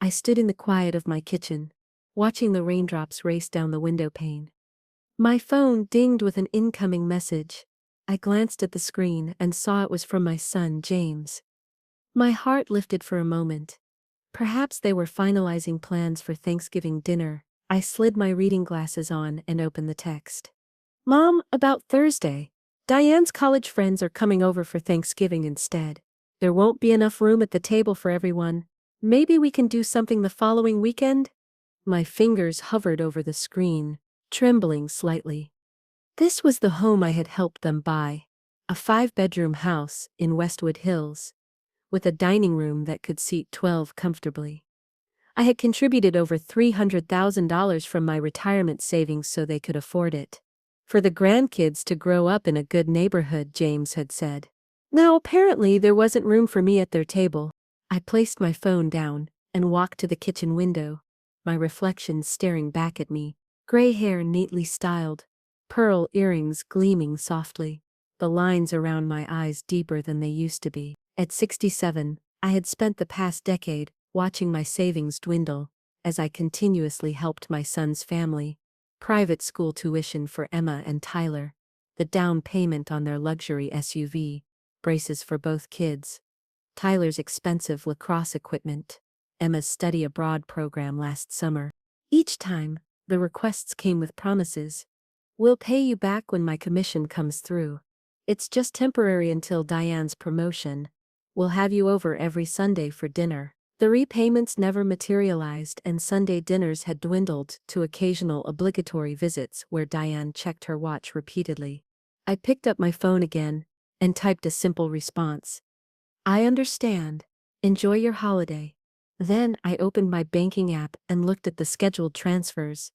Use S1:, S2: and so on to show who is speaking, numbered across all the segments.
S1: I stood in the quiet of my kitchen, watching the raindrops race down the window pane. My phone dinged with an incoming message. I glanced at the screen and saw it was from my son, James. My heart lifted for a moment. Perhaps they were finalizing plans for Thanksgiving dinner. I slid my reading glasses on and opened the text. Mom, about Thursday. Diane's college friends are coming over for Thanksgiving instead. There won't be enough room at the table for everyone. Maybe we can do something the following weekend? My fingers hovered over the screen, trembling slightly. This was the home I had helped them buy. A 5-bedroom house in Westwood Hills, with a dining room that could seat 12 comfortably. I had contributed over $300,000 from my retirement savings so they could afford it. For the grandkids to grow up in a good neighborhood, James had said. Now apparently there wasn't room for me at their table. I placed my phone down and walked to the kitchen window, my reflection staring back at me, gray hair neatly styled, pearl earrings gleaming softly, the lines around my eyes deeper than they used to be. At 67, I had spent the past decade watching my savings dwindle as I continuously helped my son's family. Private school tuition for Emma and Tyler, the down payment on their luxury SUV, braces for both kids, Tyler's expensive lacrosse equipment, Emma's study abroad program last summer. Each time, the requests came with promises. We'll pay you back when my commission comes through. It's just temporary until Diane's promotion. We'll have you over every Sunday for dinner. The repayments never materialized and Sunday dinners had dwindled to occasional obligatory visits where Diane checked her watch repeatedly. I picked up my phone again and typed a simple response. I understand. Enjoy your holiday. Then I opened my banking app and looked at the scheduled transfers.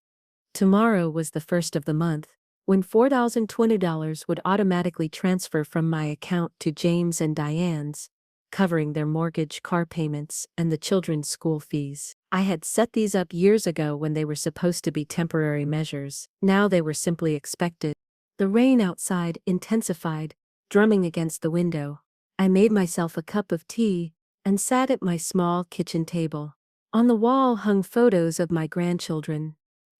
S1: Tomorrow was the first of the month, when $4,020 would automatically transfer from my account to James and Diane's, covering their mortgage, car payments, and the children's school fees. I had set these up years ago when they were supposed to be temporary measures. Now they were simply expected. The rain outside intensified, drumming against the window. I made myself a cup of tea and sat at my small kitchen table. On the wall hung photos of my grandchildren.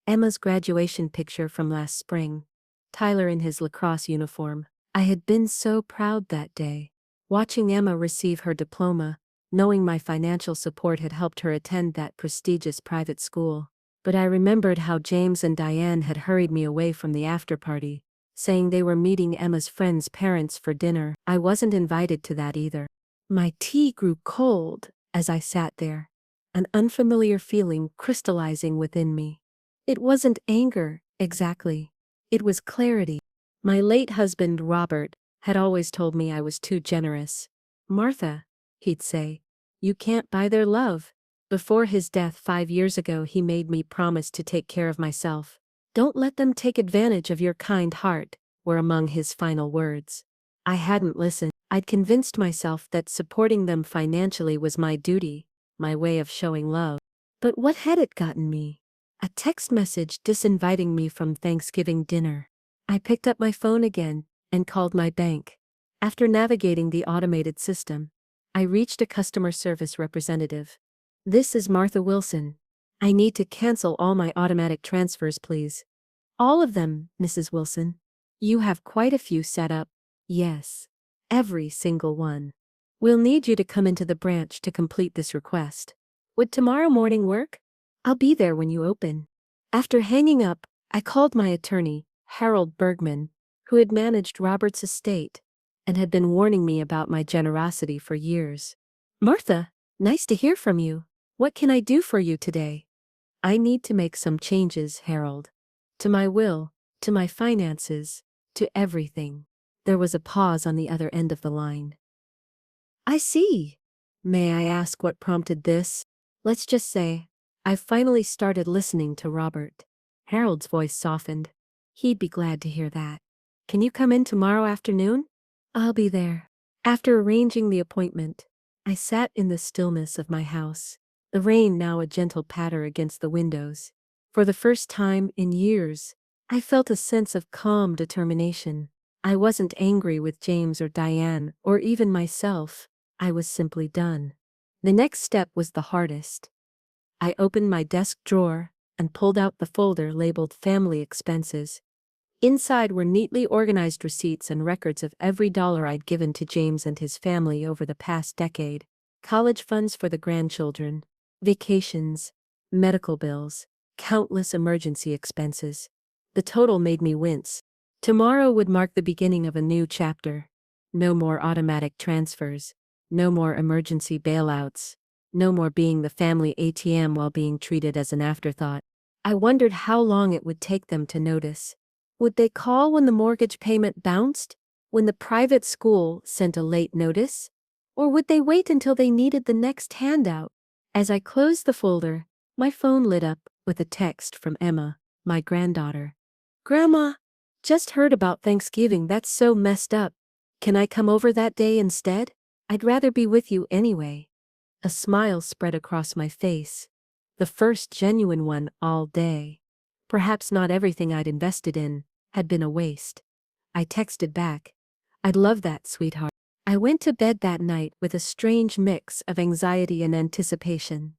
S1: Emma's graduation picture from last spring, Tyler in his lacrosse uniform. I had been so proud that day. Watching Emma receive her diploma, knowing my financial support had helped her attend that prestigious private school. But I remembered how James and Diane had hurried me away from the after-party, saying they were meeting Emma's friends' parents for dinner. I wasn't invited to that either. My tea grew cold as I sat there, an unfamiliar feeling crystallizing within me. It wasn't anger, exactly. It was clarity. My late husband, Robert, had always told me I was too generous. Martha, he'd say, you can't buy their love. Before his death 5 years ago, he made me promise to take care of myself. Don't let them take advantage of your kind heart, were among his final words. I hadn't listened. I'd convinced myself that supporting them financially was my duty, my way of showing love. But what had it gotten me? A text message disinviting me from Thanksgiving dinner. I picked up my phone again and called my bank. After navigating the automated system, I reached a customer service representative. This is Martha Wilson. I need to cancel all my automatic transfers, please. All of them, Mrs. Wilson. You have quite a few set up. Yes. Every single one. We'll need you to come into the branch to complete this request. Would tomorrow morning work? I'll be there when you open. After hanging up, I called my attorney, Harold Bergman, who had managed Robert's estate and had been warning me about my generosity for years. Martha, nice to hear from you. What can I do for you today? I need to make some changes, Harold. To my will, to my finances, to everything. There was a pause on the other end of the line. I see. May I ask what prompted this? Let's just say, I've finally started listening to Robert. Harold's voice softened. He'd be glad to hear that. Can you come in tomorrow afternoon? I'll be there. After arranging the appointment, I sat in the stillness of my house, the rain now a gentle patter against the windows. For the first time in years, I felt a sense of calm determination. I wasn't angry with James or Diane or even myself. I was simply done. The next step was the hardest. I opened my desk drawer and pulled out the folder labeled Family Expenses. Inside were neatly organized receipts and records of every dollar I'd given to James and his family over the past decade. College funds for the grandchildren, vacations, medical bills, countless emergency expenses. The total made me wince. Tomorrow would mark the beginning of a new chapter. No more automatic transfers. No more emergency bailouts. No more being the family ATM while being treated as an afterthought. I wondered how long it would take them to notice. Would they call when the mortgage payment bounced? When the private school sent a late notice? Or would they wait until they needed the next handout? As I closed the folder, my phone lit up with a text from Emma, my granddaughter. "Grandma, just heard about Thanksgiving. That's so messed up. Can I come over that day instead? I'd rather be with you anyway." A smile spread across my face. The first genuine one all day. Perhaps not everything I'd invested in had been a waste. I texted back, "I'd love that, sweetheart." I went to bed that night with a strange mix of anxiety and anticipation.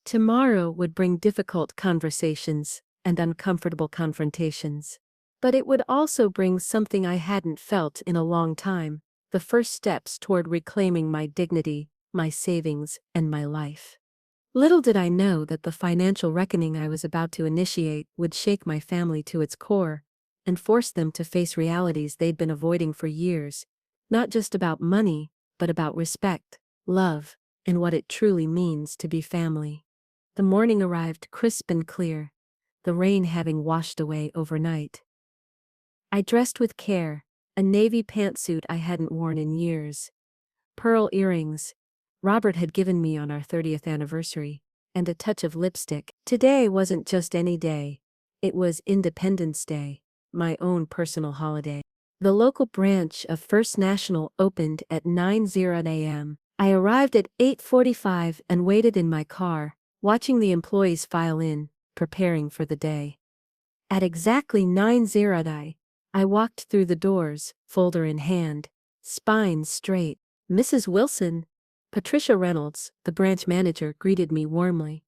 S1: Tomorrow would bring difficult conversations and uncomfortable confrontations. But it would also bring something I hadn't felt in a long time, the first steps toward reclaiming my dignity, my savings, and my life. Little did I know that the financial reckoning I was about to initiate would shake my family to its core and force them to face realities they'd been avoiding for years, not just about money, but about respect, love, and what it truly means to be family. The morning arrived crisp and clear, the rain having washed away overnight. I dressed with care, a navy pantsuit I hadn't worn in years, pearl earrings Robert had given me on our 30th anniversary, and a touch of lipstick. Today wasn't just any day. It was Independence Day, my own personal holiday. The local branch of First National opened at 9:00 a.m. I arrived at 8:45 and waited in my car, watching the employees file in, preparing for the day. At exactly 9:00, I walked through the doors, folder in hand, spine straight. "Mrs. Wilson." Patricia Reynolds, the branch manager, greeted me warmly.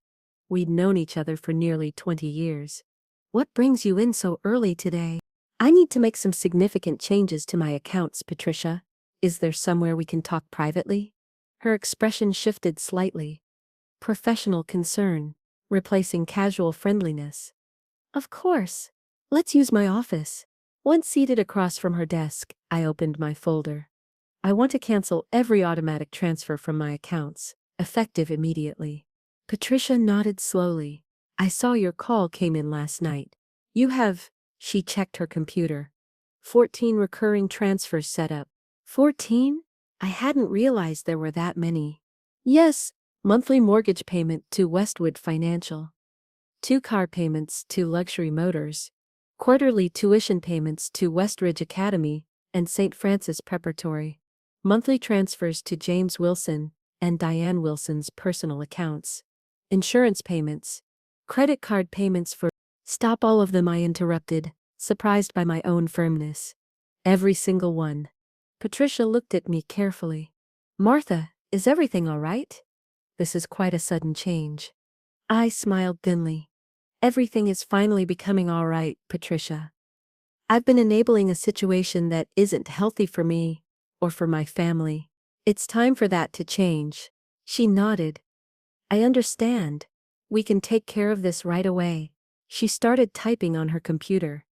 S1: We'd known each other for nearly 20 years. "What brings you in so early today?" "I need to make some significant changes to my accounts, Patricia. Is there somewhere we can talk privately?" Her expression shifted slightly. Professional concern, replacing casual friendliness. "Of course. Let's use my office." Once seated across from her desk, I opened my folder. "I want to cancel every automatic transfer from my accounts, effective immediately." Patricia nodded slowly. "I saw your call came in last night. You have," she checked her computer, 14 recurring transfers set up." 14? I hadn't realized there were that many. "Yes, monthly mortgage payment to Westwood Financial. 2 car payments to Luxury Motors. Quarterly tuition payments to Westridge Academy and St. Francis Preparatory. Monthly transfers to James Wilson and Diane Wilson's personal accounts. Insurance payments. Credit card payments for—" "Stop all of them," I interrupted, surprised by my own firmness. "Every single one." Patricia looked at me carefully. "Martha, is everything all right? This is quite a sudden change." I smiled thinly. "Everything is finally becoming all right, Patricia. I've been enabling a situation that isn't healthy for me, or for my family. It's time for that to change." She nodded. "I understand. We can take care of this right away." She started typing on her computer.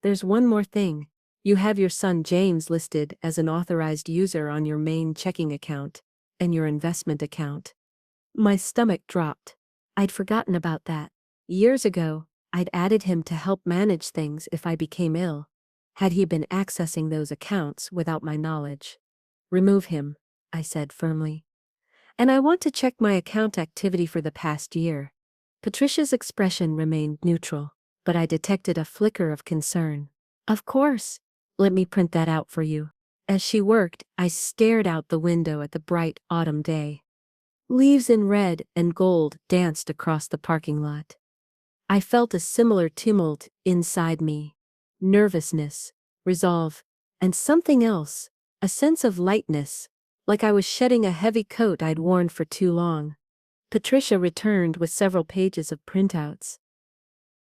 S1: "There's one more thing. You have your son James listed as an authorized user on your main checking account and your investment account." My stomach dropped. I'd forgotten about that. Years ago, I'd added him to help manage things if I became ill. Had he been accessing those accounts without my knowledge? "Remove him," I said firmly. "And I want to check my account activity for the past year." Patricia's expression remained neutral, but I detected a flicker of concern. "Of course. Let me print that out for you." As she worked, I stared out the window at the bright autumn day. Leaves in red and gold danced across the parking lot. I felt a similar tumult inside me. Nervousness, resolve, and something else, a sense of lightness, like I was shedding a heavy coat I'd worn for too long. Patricia returned with several pages of printouts.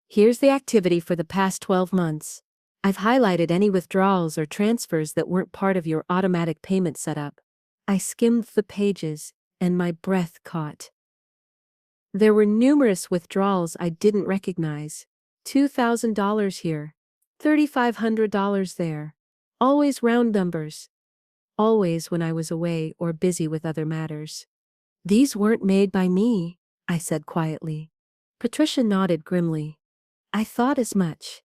S1: Here's the activity for the past 12 months. I've highlighted any withdrawals or transfers that weren't part of your automatic payment setup. I skimmed the pages, and my breath caught. There were numerous withdrawals I didn't recognize. $2,000 here, $3,500 there. Always round numbers. Always when I was away or busy with other matters. These weren't made by me, I said quietly. Patricia nodded grimly. I thought as much.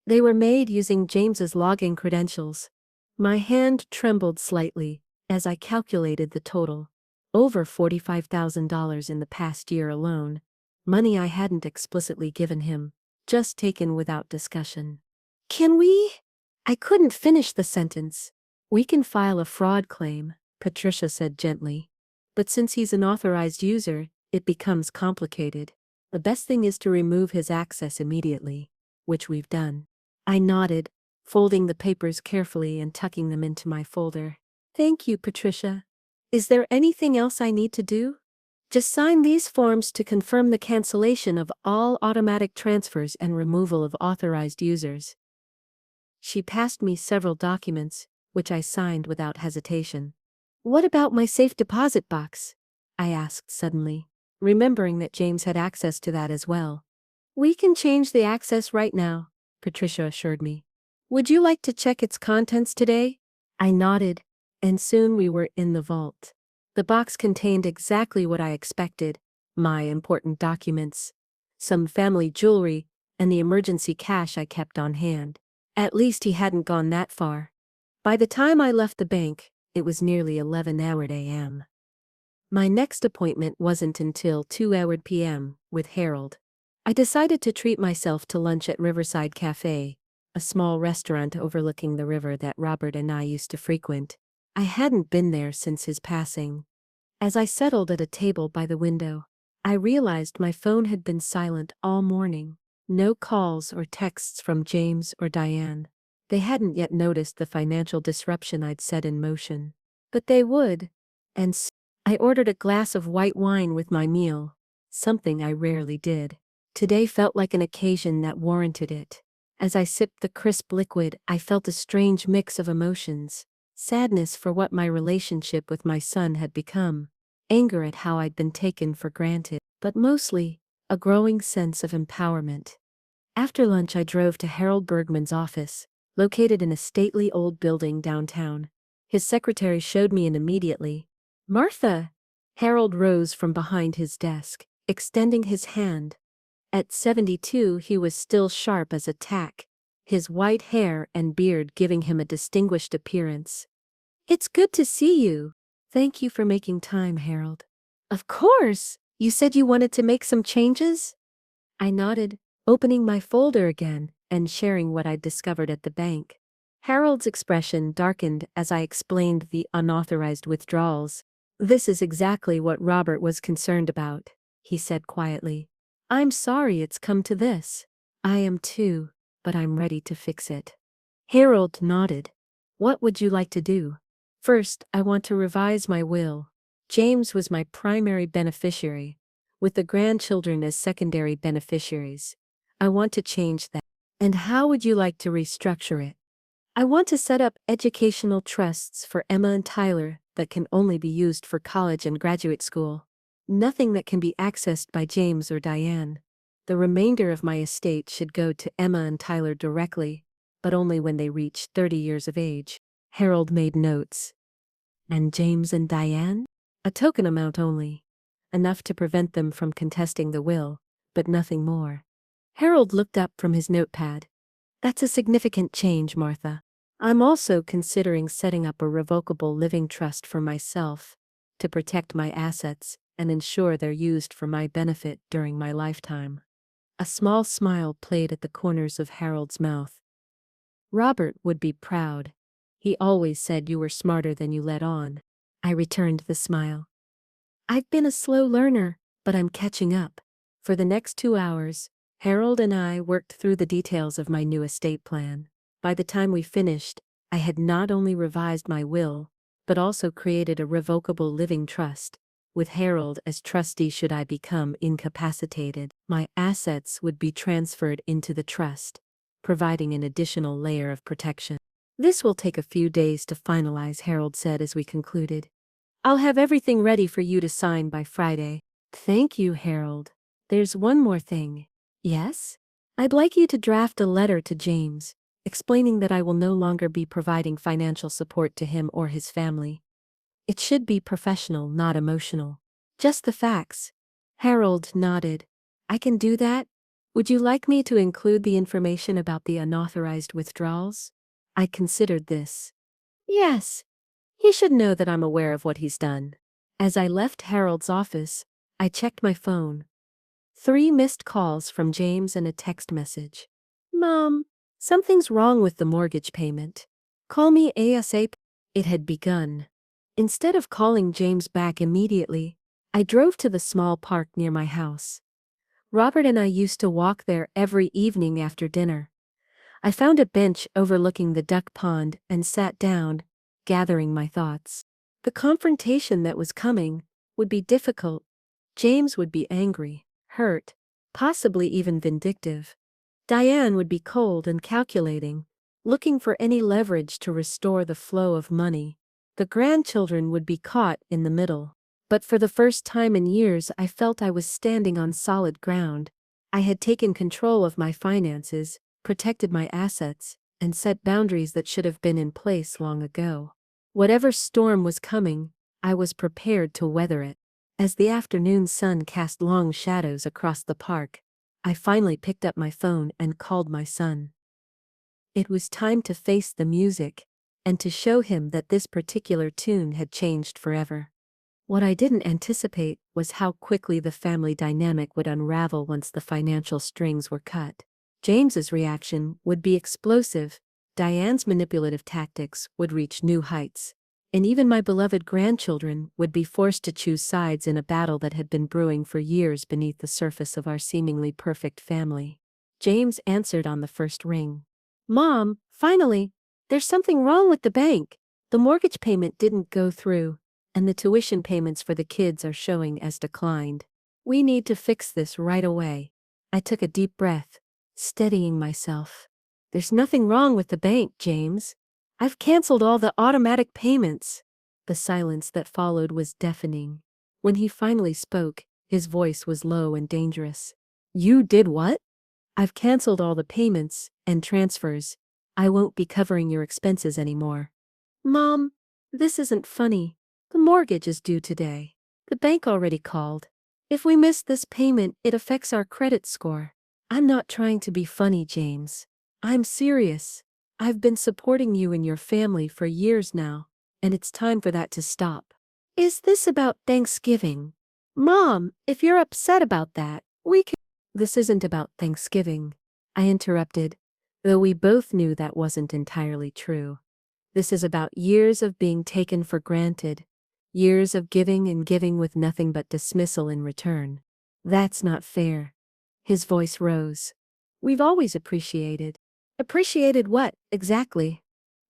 S1: They were made using James's login credentials. My hand trembled slightly as I calculated the total. Over $45,000 in the past year alone. Money I hadn't explicitly given him, just taken without discussion. Can we? I couldn't finish the sentence. We can file a fraud claim, Patricia said gently. But since he's an authorized user, it becomes complicated. The best thing is to remove his access immediately, which we've done. I nodded, folding the papers carefully and tucking them into my folder. Thank you, Patricia. Is there anything else I need to do? Just sign these forms to confirm the cancellation of all automatic transfers and removal of authorized users. She passed me several documents, which I signed without hesitation. What about my safe deposit box? I asked suddenly, remembering that James had access to that as well. We can change the access right now, Patricia assured me. Would you like to check its contents today? I nodded, and soon we were in the vault. The box contained exactly what I expected: my important documents, some family jewelry, and the emergency cash I kept on hand. At least he hadn't gone that far. By the time I left the bank, it was nearly 11 a.m. My next appointment wasn't until 2 p.m. with Harold. I decided to treat myself to lunch at Riverside Cafe, a small restaurant overlooking the river that Robert and I used to frequent. I hadn't been there since his passing. As I settled at a table by the window, I realized my phone had been silent all morning. No calls or texts from James or Diane. They hadn't yet noticed the financial disruption I'd set in motion. But they would, and soon. I ordered a glass of white wine with my meal, something I rarely did. Today felt like an occasion that warranted it. As I sipped the crisp liquid, I felt a strange mix of emotions. Sadness for what my relationship with my son had become, anger at how I'd been taken for granted, but mostly, a growing sense of empowerment. After lunch I drove to Harold Bergman's office, located in a stately old building downtown. His secretary showed me in immediately. Martha! Harold rose from behind his desk, extending his hand. At 72 he was still sharp as a tack, his white hair and beard giving him a distinguished appearance. It's good to see you. Thank you for making time, Harold. Of course! You said you wanted to make some changes? I nodded, opening my folder again and sharing what I'd discovered at the bank. Harold's expression darkened as I explained the unauthorized withdrawals. This is exactly what Robert was concerned about, he said quietly. I'm sorry it's come to this. I am too, but I'm ready to fix it. Harold nodded. What would you like to do? First, I want to revise my will. James was my primary beneficiary, with the grandchildren as secondary beneficiaries. I want to change that. And how would you like to restructure it? I want to set up educational trusts for Emma and Tyler that can only be used for college and graduate school. Nothing that can be accessed by James or Diane. The remainder of my estate should go to Emma and Tyler directly, but only when they reach 30 years of age. Harold made notes. And James and Diane? A token amount only. Enough to prevent them from contesting the will, but nothing more. Harold looked up from his notepad. That's a significant change, Martha. I'm also considering setting up a revocable living trust for myself, to protect my assets and ensure they're used for my benefit during my lifetime. A small smile played at the corners of Harold's mouth. Robert would be proud. He always said you were smarter than you let on. I returned the smile. I've been a slow learner, but I'm catching up. For the next 2 hours, Harold and I worked through the details of my new estate plan. By the time we finished, I had not only revised my will, but also created a revocable living trust. with Harold as trustee should I become incapacitated. My assets would be transferred into the trust, providing an additional layer of protection. This will take a few days to finalize, Harold said as we concluded. I'll have everything ready for you to sign by Friday. Thank you, Harold. There's one more thing. Yes? I'd like you to draft a letter to James, explaining that I will no longer be providing financial support to him or his family. It should be professional, not emotional. Just the facts. Harold nodded. I can do that. Would you like me to include the information about the unauthorized withdrawals? I considered this. Yes. He should know that I'm aware of what he's done. As I left Harold's office, I checked my phone. 3 missed calls from James and a text message. Mom, something's wrong with the mortgage payment. Call me ASAP. It had begun. Instead of calling James back immediately, I drove to the small park near my house. Robert and I used to walk there every evening after dinner. I found a bench overlooking the duck pond and sat down, gathering my thoughts. The confrontation that was coming would be difficult. James would be angry, hurt, possibly even vindictive. Diane would be cold and calculating, looking for any leverage to restore the flow of money. The grandchildren would be caught in the middle. But for the first time in years, I felt I was standing on solid ground. I had taken control of my finances, protected my assets, and set boundaries that should have been in place long ago. Whatever storm was coming, I was prepared to weather it. As the afternoon sun cast long shadows across the park, I finally picked up my phone and called my son. It was time to face the music, and to show him that this particular tune had changed forever. What I didn't anticipate was how quickly the family dynamic would unravel once the financial strings were cut. James's reaction would be explosive, Diane's manipulative tactics would reach new heights, and even my beloved grandchildren would be forced to choose sides in a battle that had been brewing for years beneath the surface of our seemingly perfect family. James answered on the first ring. Mom, finally, there's something wrong with the bank. The mortgage payment didn't go through, and the tuition payments for the kids are showing as declined. We need to fix this right away. I took a deep breath, steadying myself. There's nothing wrong with the bank, James. I've canceled all the automatic payments. The silence that followed was deafening. When he finally spoke, his voice was low and dangerous. You did what? I've canceled all the payments and transfers. I won't be covering your expenses anymore. Mom, this isn't funny. The mortgage is due today. The bank already called. If we miss this payment, it affects our credit score. I'm not trying to be funny, James. I'm serious. I've been supporting you and your family for years now, and it's time for that to stop. Is this about Thanksgiving? Mom, if you're upset about that, we can. This isn't about Thanksgiving, I interrupted, though we both knew that wasn't entirely true. This is about years of being taken for granted, years of giving and giving with nothing but dismissal in return. That's not fair. His voice rose. We've always appreciated. Appreciated what, exactly?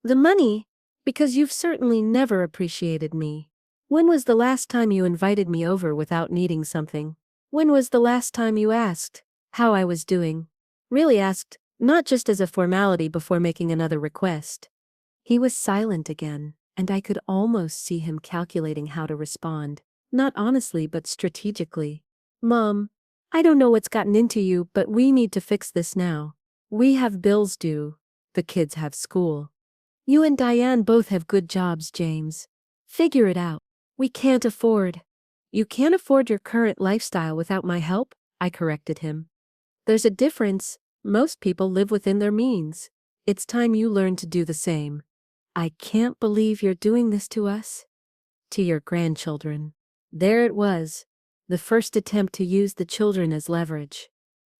S1: The money, because you've certainly never appreciated me. When was the last time you invited me over without needing something? When was the last time you asked how I was doing? Really asked, not just as a formality before making another request. He was silent again, and I could almost see him calculating how to respond, not honestly but strategically. Mom, I don't know what's gotten into you, but we need to fix this now. We have bills due. The kids have school. You and Diane both have good jobs, James. Figure it out. We can't afford. You can't afford your current lifestyle without my help, I corrected him. There's a difference. Most people live within their means. It's time you learn to do the same. I can't believe you're doing this to us. To your grandchildren. There it was. The first attempt to use the children as leverage.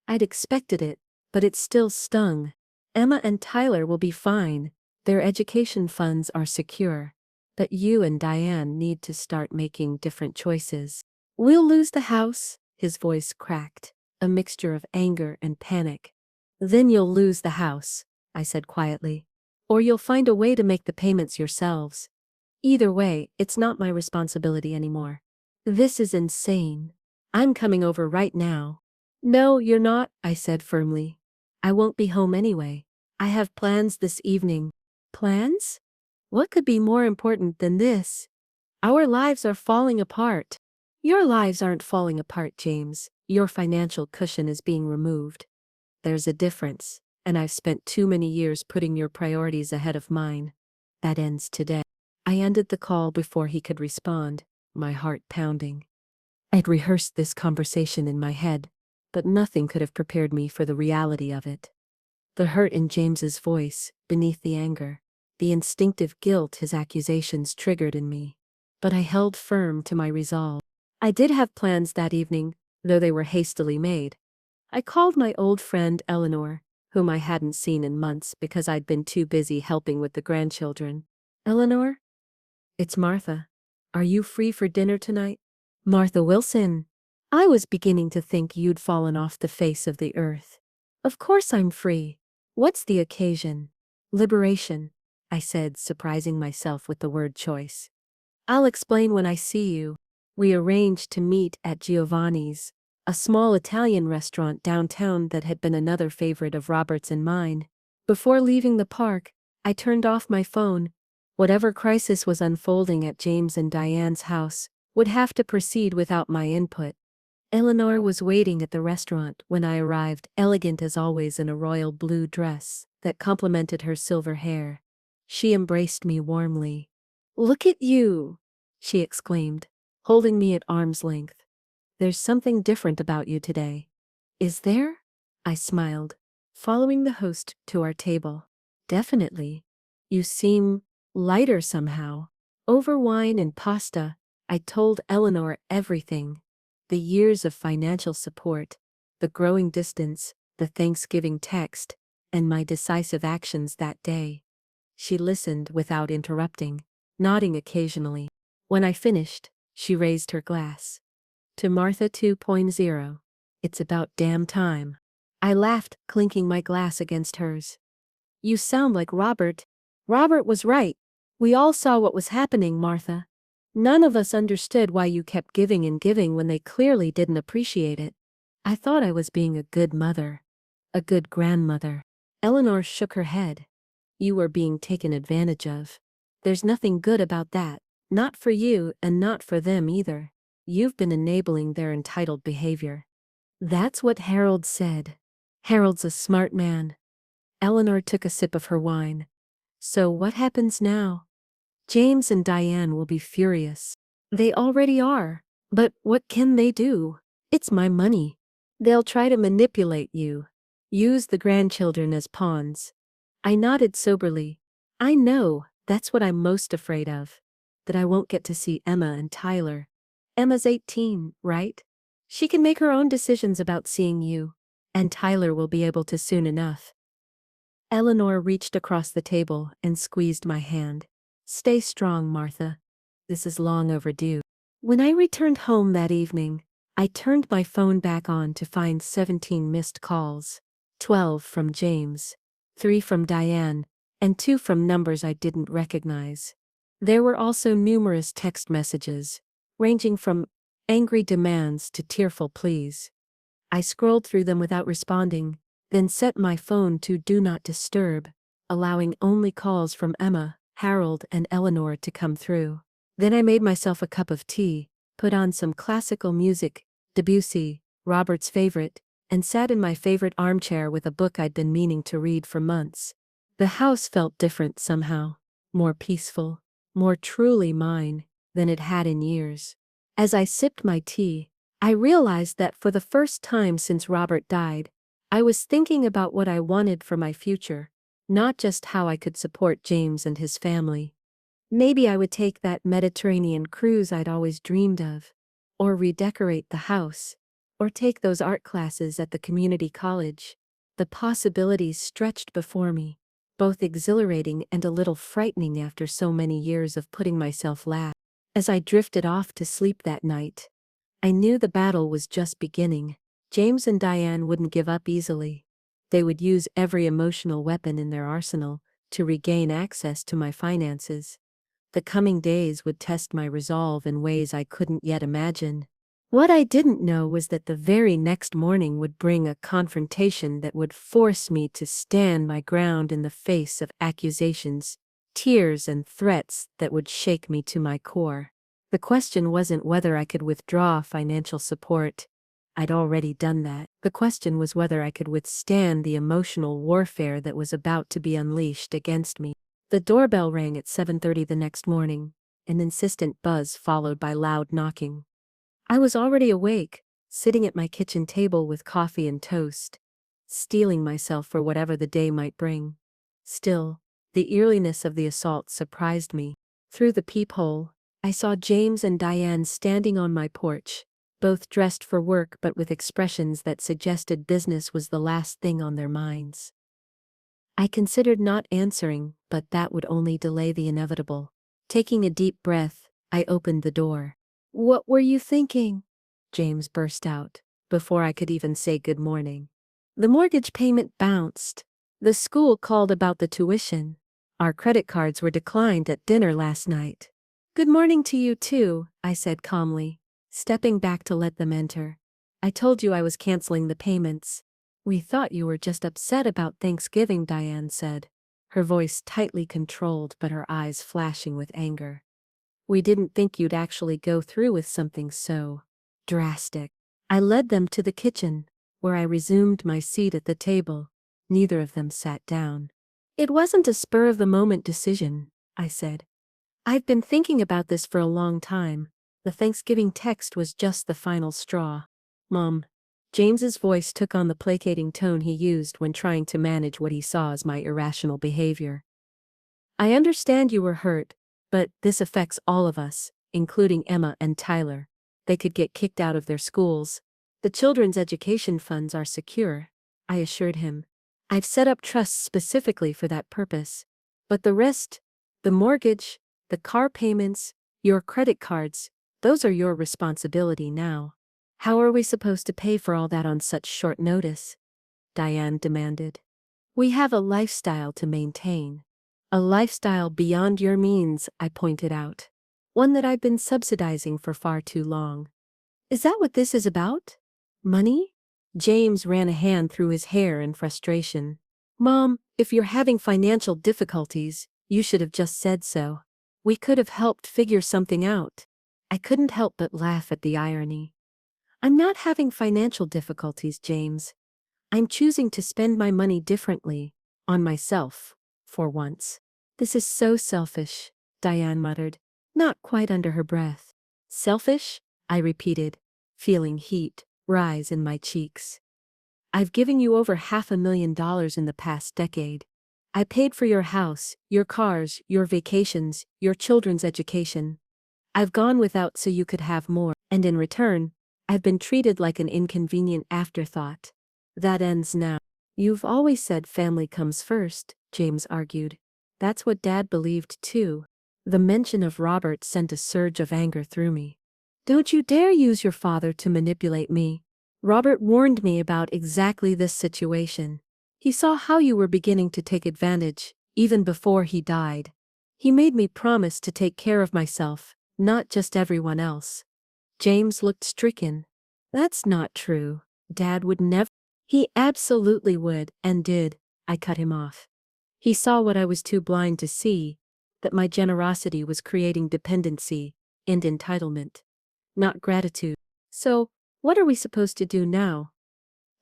S1: I'd expected it, but it still stung. Emma and Tyler will be fine. Their education funds are secure. But you and Diane need to start making different choices. We'll lose the house, his voice cracked, a mixture of anger and panic. Then you'll lose the house, I said quietly. Or you'll find a way to make the payments yourselves. Either way, it's not my responsibility anymore. This is insane. I'm coming over right now. No, you're not, I said firmly. I won't be home anyway. I have plans this evening. Plans? What could be more important than this? Our lives are falling apart. Your lives aren't falling apart, James. Your financial cushion is being removed. There's a difference, and I've spent too many years putting your priorities ahead of mine. That ends today. I ended the call before he could respond, my heart pounding. I'd rehearsed this conversation in my head, but nothing could have prepared me for the reality of it. The hurt in James's voice, beneath the anger, the instinctive guilt his accusations triggered in me. But I held firm to my resolve. I did have plans that evening, though they were hastily made. I called my old friend Eleanor, whom I hadn't seen in months because I'd been too busy helping with the grandchildren. Eleanor? It's Martha. Are you free for dinner tonight? Martha Wilson. I was beginning to think you'd fallen off the face of the earth. Of course I'm free. What's the occasion? Liberation, I said, surprising myself with the word choice. I'll explain when I see you. We arranged to meet at Giovanni's, a small Italian restaurant downtown that had been another favorite of Robert's and mine. Before leaving the park, I turned off my phone. Whatever crisis was unfolding at James and Diane's house would have to proceed without my input. Eleanor was waiting at the restaurant when I arrived, elegant as always in a royal blue dress that complemented her silver hair. She embraced me warmly. "Look at you!" she exclaimed, holding me at arm's length. "There's something different about you today." "Is there?" I smiled, following the host to our table. "Definitely. You seem lighter somehow." Over wine and pasta, I told Eleanor everything. The years of financial support, the growing distance, the Thanksgiving text, and my decisive actions that day. She listened without interrupting, nodding occasionally. When I finished, she raised her glass. "To Martha 2.0. It's about damn time." I laughed, clinking my glass against hers. "You sound like Robert." "Robert was right. We all saw what was happening, Martha. None of us understood why you kept giving and giving when they clearly didn't appreciate it. I thought I was being a good mother. A good grandmother." Eleanor shook her head. "You were being taken advantage of. There's nothing good about that. Not for you and not for them either. You've been enabling their entitled behavior." "That's what Harold said. Harold's a smart man." Eleanor took a sip of her wine. "So what happens now?" "James and Diane will be furious. They already are. But what can they do? It's my money. They'll try to manipulate you. Use the grandchildren as pawns." I nodded soberly. "I know, that's what I'm most afraid of. That I won't get to see Emma and Tyler. Emma's 18, right? She can make her own decisions about seeing you. And Tyler will be able to soon enough." Eleanor reached across the table and squeezed my hand. "Stay strong, Martha. This is long overdue." When I returned home that evening, I turned my phone back on to find 17 missed calls. 12 from James, 3 from Diane, and 2 from numbers I didn't recognize. There were also numerous text messages, ranging from angry demands to tearful pleas. I scrolled through them without responding, then set my phone to Do Not Disturb, allowing only calls from Emma, Harold, and Eleanor to come through. Then I made myself a cup of tea, put on some classical music, Debussy, Robert's favorite, and sat in my favorite armchair with a book I'd been meaning to read for months. The house felt different somehow, more peaceful, more truly mine than it had in years. As I sipped my tea, I realized that for the first time since Robert died, I was thinking about what I wanted for my future, not just how I could support James and his family. Maybe I would take that Mediterranean cruise I'd always dreamed of, or redecorate the house, or take those art classes at the community college. The possibilities stretched before me, both exhilarating and a little frightening after so many years of putting myself last. As I drifted off to sleep that night, I knew the battle was just beginning. James and Diane wouldn't give up easily. They would use every emotional weapon in their arsenal to regain access to my finances. The coming days would test my resolve in ways I couldn't yet imagine. What I didn't know was that the very next morning would bring a confrontation that would force me to stand my ground in the face of accusations, tears, and threats that would shake me to my core. The question wasn't whether I could withdraw financial support. I'd already done that. The question was whether I could withstand the emotional warfare that was about to be unleashed against me. The doorbell rang at 7:30 the next morning, an insistent buzz followed by loud knocking. I was already awake, sitting at my kitchen table with coffee and toast, steeling myself for whatever the day might bring. Still, the eeriness of the assault surprised me. Through the peephole, I saw James and Diane standing on my porch, both dressed for work but with expressions that suggested business was the last thing on their minds. I considered not answering, but that would only delay the inevitable. Taking a deep breath, I opened the door. "What were you thinking?" James burst out, before I could even say good morning. "The mortgage payment bounced. The school called about the tuition. Our credit cards were declined at dinner last night." "Good morning to you too," I said calmly, stepping back to let them enter. "I told you I was canceling the payments." "We thought you were just upset about Thanksgiving," Diane said, her voice tightly controlled but her eyes flashing with anger. "We didn't think you'd actually go through with something so drastic." I led them to the kitchen, where I resumed my seat at the table. Neither of them sat down. "It wasn't a spur-of-the-moment decision," I said. "I've been thinking about this for a long time. The Thanksgiving text was just the final straw." "Mom." James's voice took on the placating tone he used when trying to manage what he saw as my irrational behavior. "I understand you were hurt, but this affects all of us, including Emma and Tyler. They could get kicked out of their schools. The children's education funds are secure," I assured him. "I've set up trusts specifically for that purpose. But the rest, the mortgage, the car payments, your credit cards, those are your responsibility now." "How are we supposed to pay for all that on such short notice?" Diane demanded. "We have a lifestyle to maintain." "A lifestyle beyond your means," I pointed out. "One that I've been subsidizing for far too long." "Is that what this is about? Money?" James ran a hand through his hair in frustration. "Mom, if you're having financial difficulties, you should have just said so. We could have helped figure something out." I couldn't help but laugh at the irony. "I'm not having financial difficulties, James. I'm choosing to spend my money differently, on myself, for once." "This is so selfish," Diane muttered, not quite under her breath. "Selfish?" I repeated, feeling heat rise in my cheeks. "I've given you over $500,000 in the past decade. I paid for your house, your cars, your vacations, your children's education. I've gone without so you could have more, and in return, I've been treated like an inconvenient afterthought. That ends now." "You've always said family comes first," James argued. "That's what Dad believed too." The mention of Robert sent a surge of anger through me. "Don't you dare use your father to manipulate me. Robert warned me about exactly this situation. He saw how you were beginning to take advantage, even before he died. He made me promise to take care of myself, not just everyone else." James looked stricken. "That's not true. Dad would never." "He absolutely would, and did," I cut him off. "He saw what I was too blind to see, that my generosity was creating dependency and entitlement, not gratitude." "So, what are we supposed to do now?"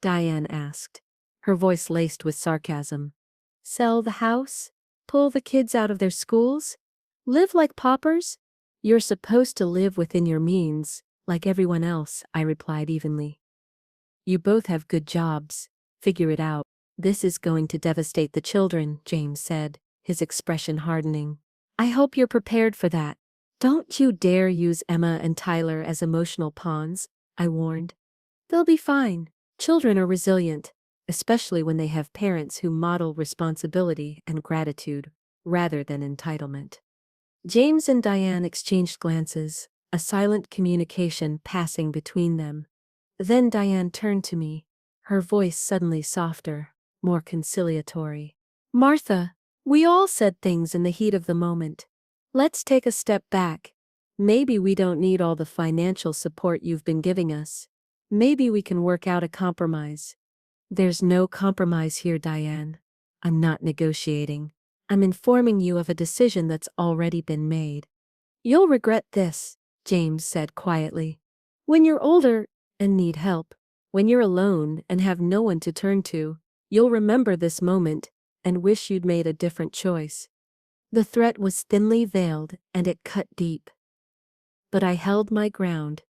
S1: Diane asked, her voice laced with sarcasm. "Sell the house? Pull the kids out of their schools? Live like paupers?" "You're supposed to live within your means, like everyone else," I replied evenly. "You both have good jobs. Figure it out." "This is going to devastate the children," James said, his expression hardening. "I hope you're prepared for that." "Don't you dare use Emma and Tyler as emotional pawns," I warned. "They'll be fine. Children are resilient, especially when they have parents who model responsibility and gratitude, rather than entitlement." James and Diane exchanged glances, a silent communication passing between them. Then Diane turned to me, her voice suddenly softer, more conciliatory. "Martha, we all said things in the heat of the moment. Let's take a step back. Maybe we don't need all the financial support you've been giving us. Maybe we can work out a compromise. There's no compromise here, Diane. I'm not negotiating. I'm informing you of a decision that's already been made. You'll regret this, James said quietly. When you're older and need help, when you're alone and have no one to turn to, you'll remember this moment and wish you'd made a different choice. The threat was thinly veiled and it cut deep. But I held my ground.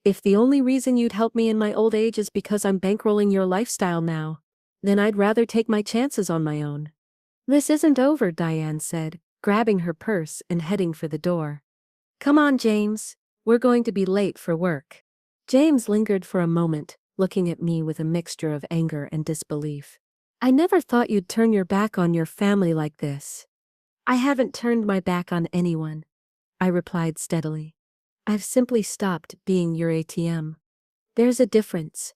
S1: If the only reason you'd help me in my old age is because I'm bankrolling your lifestyle now, then I'd rather take my chances on my own. This isn't over, Diane said, grabbing her purse and heading for the door. Come on, James. We're going to be late for work. James lingered for a moment, looking at me with a mixture of anger and disbelief. I never thought you'd turn your back on your family like this. I haven't turned my back on anyone, I replied steadily. I've simply stopped being your ATM. There's a difference.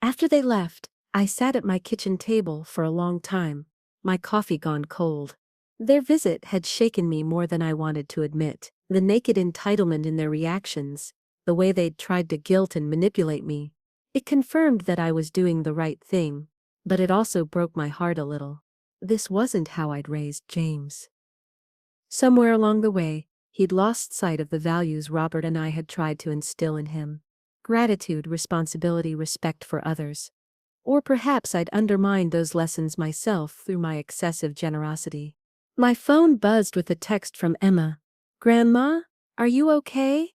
S1: After they left, I sat at my kitchen table for a long time, my coffee gone cold. Their visit had shaken me more than I wanted to admit. The naked entitlement in their reactions, the way they'd tried to guilt and manipulate me. It confirmed that I was doing the right thing, but it also broke my heart a little. This wasn't how I'd raised James. Somewhere along the way, he'd lost sight of the values Robert and I had tried to instill in him. Gratitude, responsibility, respect for others. Or perhaps I'd undermined those lessons myself through my excessive generosity. My phone buzzed with a text from Emma. Grandma, are you okay?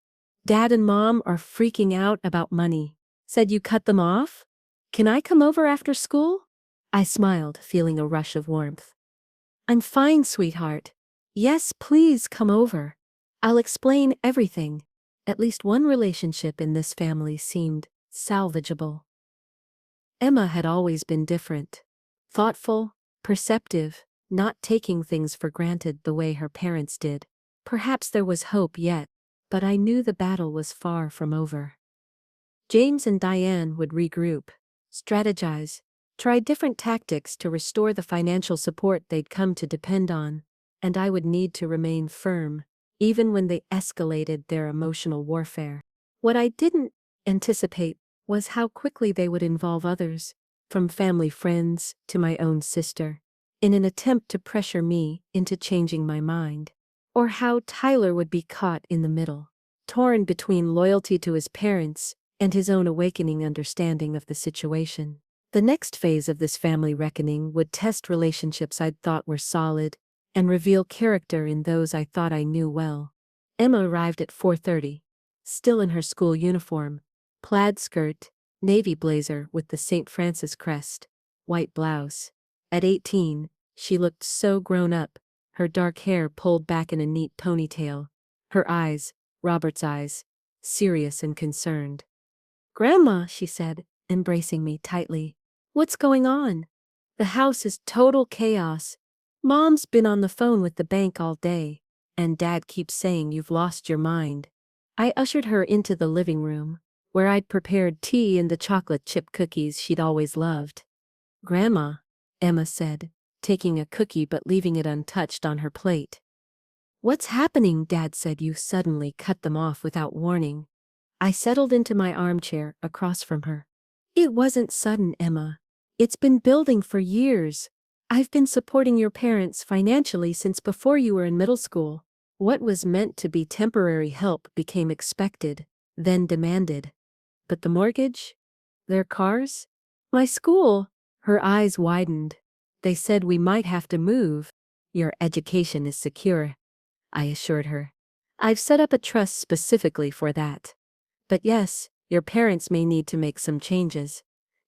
S1: Dad and Mom are freaking out about money. Said you cut them off? Can I come over after school? I smiled, feeling a rush of warmth. I'm fine, sweetheart. Yes, please come over. I'll explain everything. At least one relationship in this family seemed salvageable. Emma had always been different. Thoughtful, perceptive, not taking things for granted the way her parents did. Perhaps there was hope yet, but I knew the battle was far from over. James and Diane would regroup, strategize, try different tactics to restore the financial support they'd come to depend on, and I would need to remain firm, even when they escalated their emotional warfare. What I didn't anticipate was how quickly they would involve others, from family friends to my own sister, in an attempt to pressure me into changing my mind. Or how Tyler would be caught in the middle, torn between loyalty to his parents and his own awakening understanding of the situation. The next phase of this family reckoning would test relationships I'd thought were solid and reveal character in those I thought I knew well. Emma arrived at 4:30, still in her school uniform, plaid skirt, navy blazer with the St. Francis crest, white blouse. At 18, she looked so grown up, her dark hair pulled back in a neat ponytail, her eyes, Robert's eyes, serious and concerned. Grandma, she said, embracing me tightly. What's going on? The house is total chaos. Mom's been on the phone with the bank all day, and Dad keeps saying you've lost your mind. I ushered her into the living room, where I'd prepared tea and the chocolate chip cookies she'd always loved. Grandma, Emma said, taking a cookie but leaving it untouched on her plate. What's happening? Dad said. You suddenly cut them off without warning. I settled into my armchair across from her. It wasn't sudden, Emma. It's been building for years. I've been supporting your parents financially since before you were in middle school. What was meant to be temporary help became expected, then demanded. But the mortgage? Their cars? My school? Her eyes widened. They said we might have to move. Your education is secure, I assured her. I've set up a trust specifically for that. But yes, your parents may need to make some changes.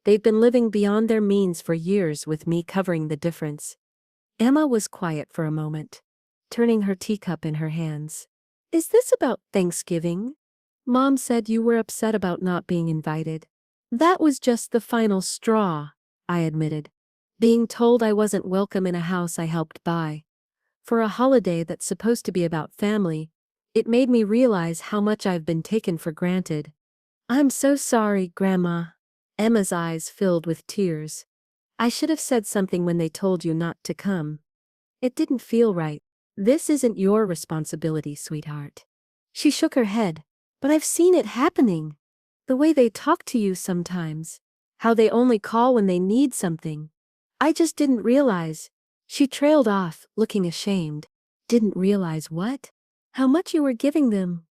S1: They've been living beyond their means for years with me covering the difference. Emma was quiet for a moment, turning her teacup in her hands. Is this about Thanksgiving? Mom said you were upset about not being invited. That was just the final straw, I admitted. Being told I wasn't welcome in a house I helped buy. For a holiday that's supposed to be about family, it made me realize how much I've been taken for granted. I'm so sorry, Grandma. Emma's eyes filled with tears. I should have said something when they told you not to come. It didn't feel right. This isn't your responsibility, sweetheart. She shook her head. But I've seen it happening. The way they talk to you sometimes. How they only call when they need something. I just didn't realize. She trailed off, looking ashamed. Didn't realize what? How much you were giving them.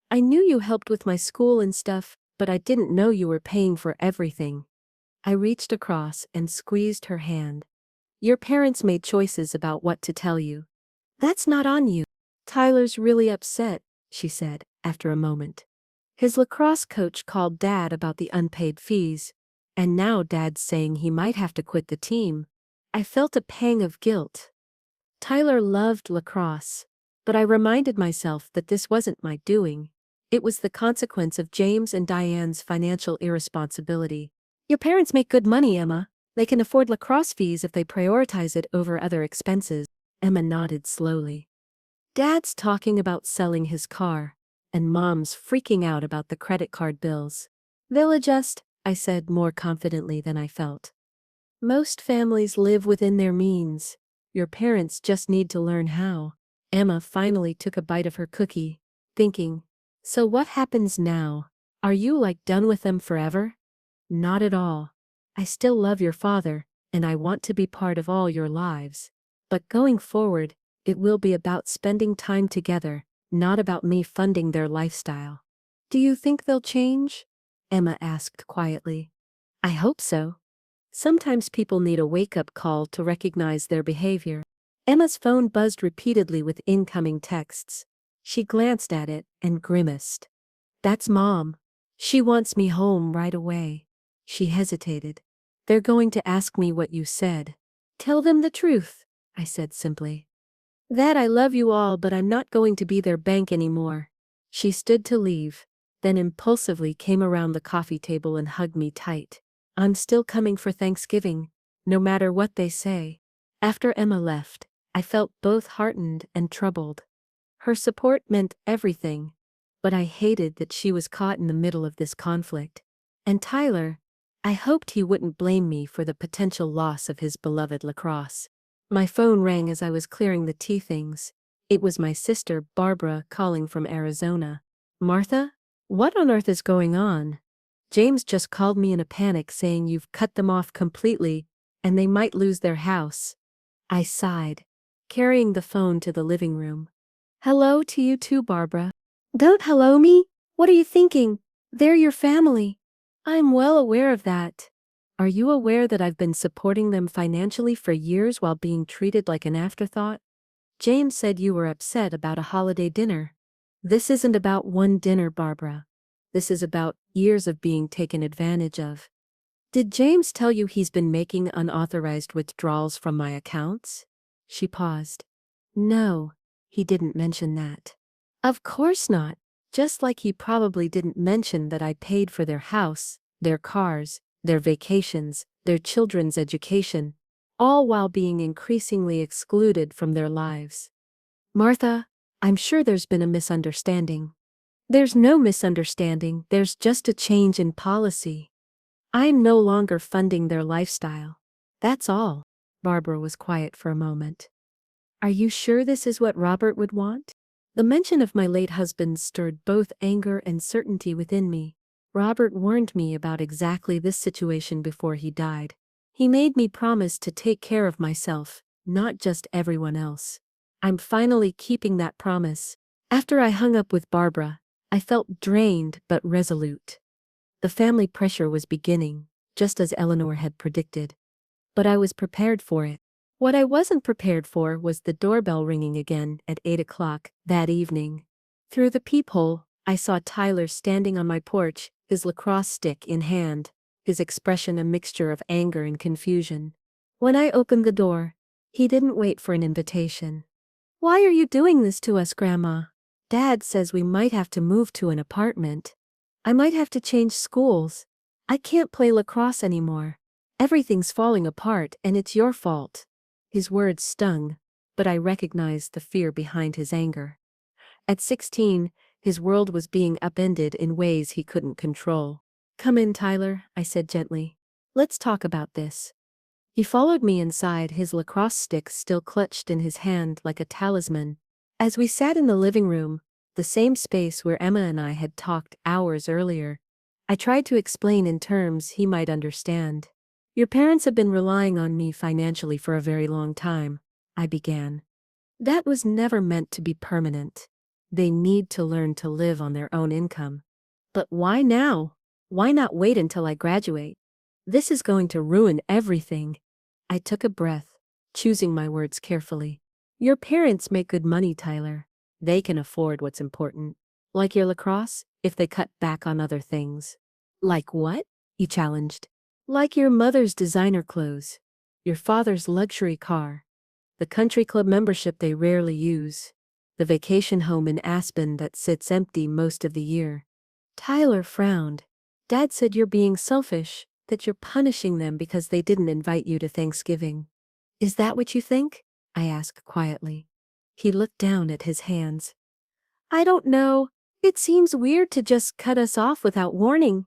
S1: I knew you helped with my school and stuff, but I didn't know you were paying for everything. I reached across and squeezed her hand. Your parents made choices about what to tell you. That's not on you. Tyler's really upset, she said, after a moment. His lacrosse coach called Dad about the unpaid fees, and now Dad's saying he might have to quit the team. I felt a pang of guilt. Tyler loved lacrosse, but I reminded myself that this wasn't my doing. It was the consequence of James and Diane's financial irresponsibility. Your parents make good money, Emma. They can afford lacrosse fees if they prioritize it over other expenses. Emma nodded slowly. Dad's talking about selling his car, and Mom's freaking out about the credit card bills. They'll adjust, I said more confidently than I felt. Most families live within their means. Your parents just need to learn how. Emma finally took a bite of her cookie, thinking, so what happens now? Are you done with them forever? Not at all. I still love your father, and I want to be part of all your lives. But going forward, it will be about spending time together, not about me funding their lifestyle. Do you think they'll change? Emma asked quietly. I hope so. Sometimes people need a wake-up call to recognize their behavior. Emma's phone buzzed repeatedly with incoming texts. She glanced at it and grimaced. That's Mom. She wants me home right away. She hesitated. They're going to ask me what you said. Tell them the truth, I said simply. That I love you all, but I'm not going to be their bank anymore. She stood to leave, then impulsively came around the coffee table and hugged me tight. I'm still coming for Thanksgiving, no matter what they say. After Emma left, I felt both heartened and troubled. Her support meant everything, but I hated that she was caught in the middle of this conflict. And Tyler, I hoped he wouldn't blame me for the potential loss of his beloved lacrosse. My phone rang as I was clearing the tea things. It was my sister, Barbara, calling from Arizona. Martha? What on earth is going on? James just called me in a panic saying you've cut them off completely, and they might lose their house. I sighed, carrying the phone to the living room. Hello to you too, Barbara. Don't hello me? What are you thinking? They're your family. I'm well aware of that. Are you aware that I've been supporting them financially for years while being treated like an afterthought? James said you were upset about a holiday dinner. This isn't about one dinner, Barbara. This is about years of being taken advantage of. Did James tell you he's been making unauthorized withdrawals from my accounts? She paused. No, he didn't mention that. Of course not. Just like he probably didn't mention that I paid for their house, their cars, their vacations, their children's education, all while being increasingly excluded from their lives. Martha, I'm sure there's been a misunderstanding. There's no misunderstanding, there's just a change in policy. I'm no longer funding their lifestyle. That's all. Barbara was quiet for a moment. Are you sure this is what Robert would want? The mention of my late husband stirred both anger and certainty within me. Robert warned me about exactly this situation before he died. He made me promise to take care of myself, not just everyone else. I'm finally keeping that promise. After I hung up with Barbara, I felt drained but resolute. The family pressure was beginning, just as Eleanor had predicted. But I was prepared for it. What I wasn't prepared for was the doorbell ringing again at 8 o'clock that evening. Through the peephole, I saw Tyler standing on my porch, his lacrosse stick in hand, his expression a mixture of anger and confusion. When I opened the door, he didn't wait for an invitation. Why are you doing this to us, Grandma? Dad says we might have to move to an apartment. I might have to change schools. I can't play lacrosse anymore. Everything's falling apart and it's your fault. His words stung, but I recognized the fear behind his anger. At 16, his world was being upended in ways he couldn't control. Come in, Tyler, I said gently. Let's talk about this. He followed me inside, his lacrosse stick still clutched in his hand like a talisman. As we sat in the living room, the same space where Emma and I had talked hours earlier, I tried to explain in terms he might understand. Your parents have been relying on me financially for a very long time, I began. That was never meant to be permanent. They need to learn to live on their own income. But why now? Why not wait until I graduate? This is going to ruin everything. I took a breath, choosing my words carefully. Your parents make good money, Tyler. They can afford what's important. Like your lacrosse, if they cut back on other things. Like what? He challenged. Like your mother's designer clothes. Your father's luxury car. The country club membership they rarely use. The vacation home in Aspen that sits empty most of the year. Tyler frowned. Dad said you're being selfish, that you're punishing them because they didn't invite you to Thanksgiving. Is that what you think? I asked quietly. He looked down at his hands. I don't know. It seems weird to just cut us off without warning.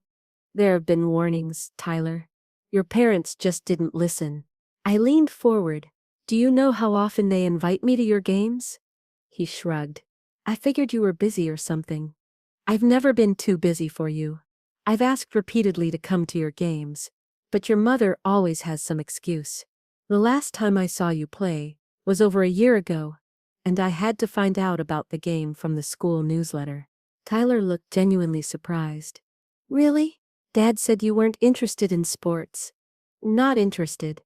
S1: There have been warnings, Tyler. Your parents just didn't listen. I leaned forward. Do you know how often they invite me to your games? He shrugged. I figured you were busy or something. I've never been too busy for you. I've asked repeatedly to come to your games, but your mother always has some excuse. The last time I saw you play was over a year ago, and I had to find out about the game from the school newsletter. Tyler looked genuinely surprised. Really? Dad said you weren't interested in sports. Not interested.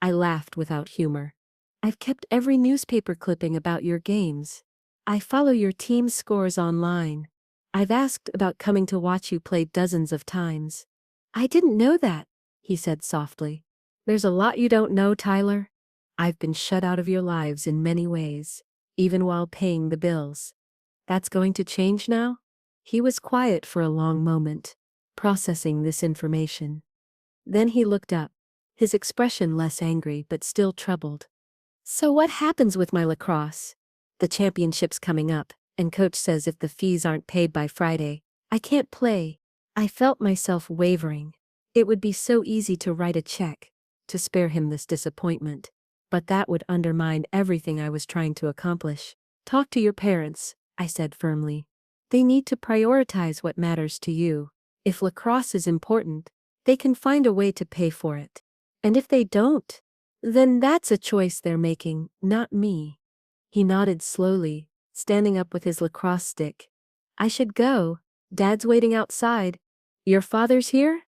S1: I laughed without humor. I've kept every newspaper clipping about your games. I follow your team's scores online. I've asked about coming to watch you play dozens of times. I didn't know that, he said softly. There's a lot you don't know, Tyler. I've been shut out of your lives in many ways, even while paying the bills. That's going to change now? He was quiet for a long moment, processing this information. Then he looked up, his expression less angry but still troubled. So what happens with my lacrosse? The championship's coming up, and coach says if the fees aren't paid by Friday, I can't play. I felt myself wavering. It would be so easy to write a check, to spare him this disappointment. But that would undermine everything I was trying to accomplish. Talk to your parents, I said firmly. They need to prioritize what matters to you. If lacrosse is important, they can find a way to pay for it. And if they don't, then that's a choice they're making, not me. He nodded slowly, standing up with his lacrosse stick. I should go. Dad's waiting outside. Your father's here?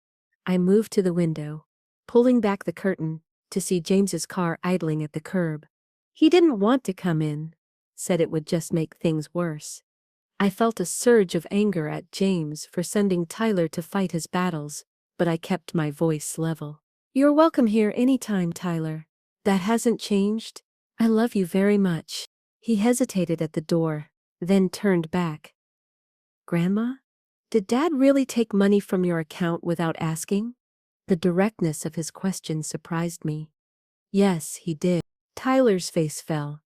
S1: I moved to the window, pulling back the curtain, to see James's car idling at the curb. He didn't want to come in, said it would just make things worse. I felt a surge of anger at James for sending Tyler to fight his battles, but I kept my voice level. You're welcome here anytime, Tyler. That hasn't changed. I love you very much. He hesitated at the door, then turned back. Grandma? Did Dad really take money from your account without asking? The directness of his question surprised me. Yes, he did. Tyler's face fell.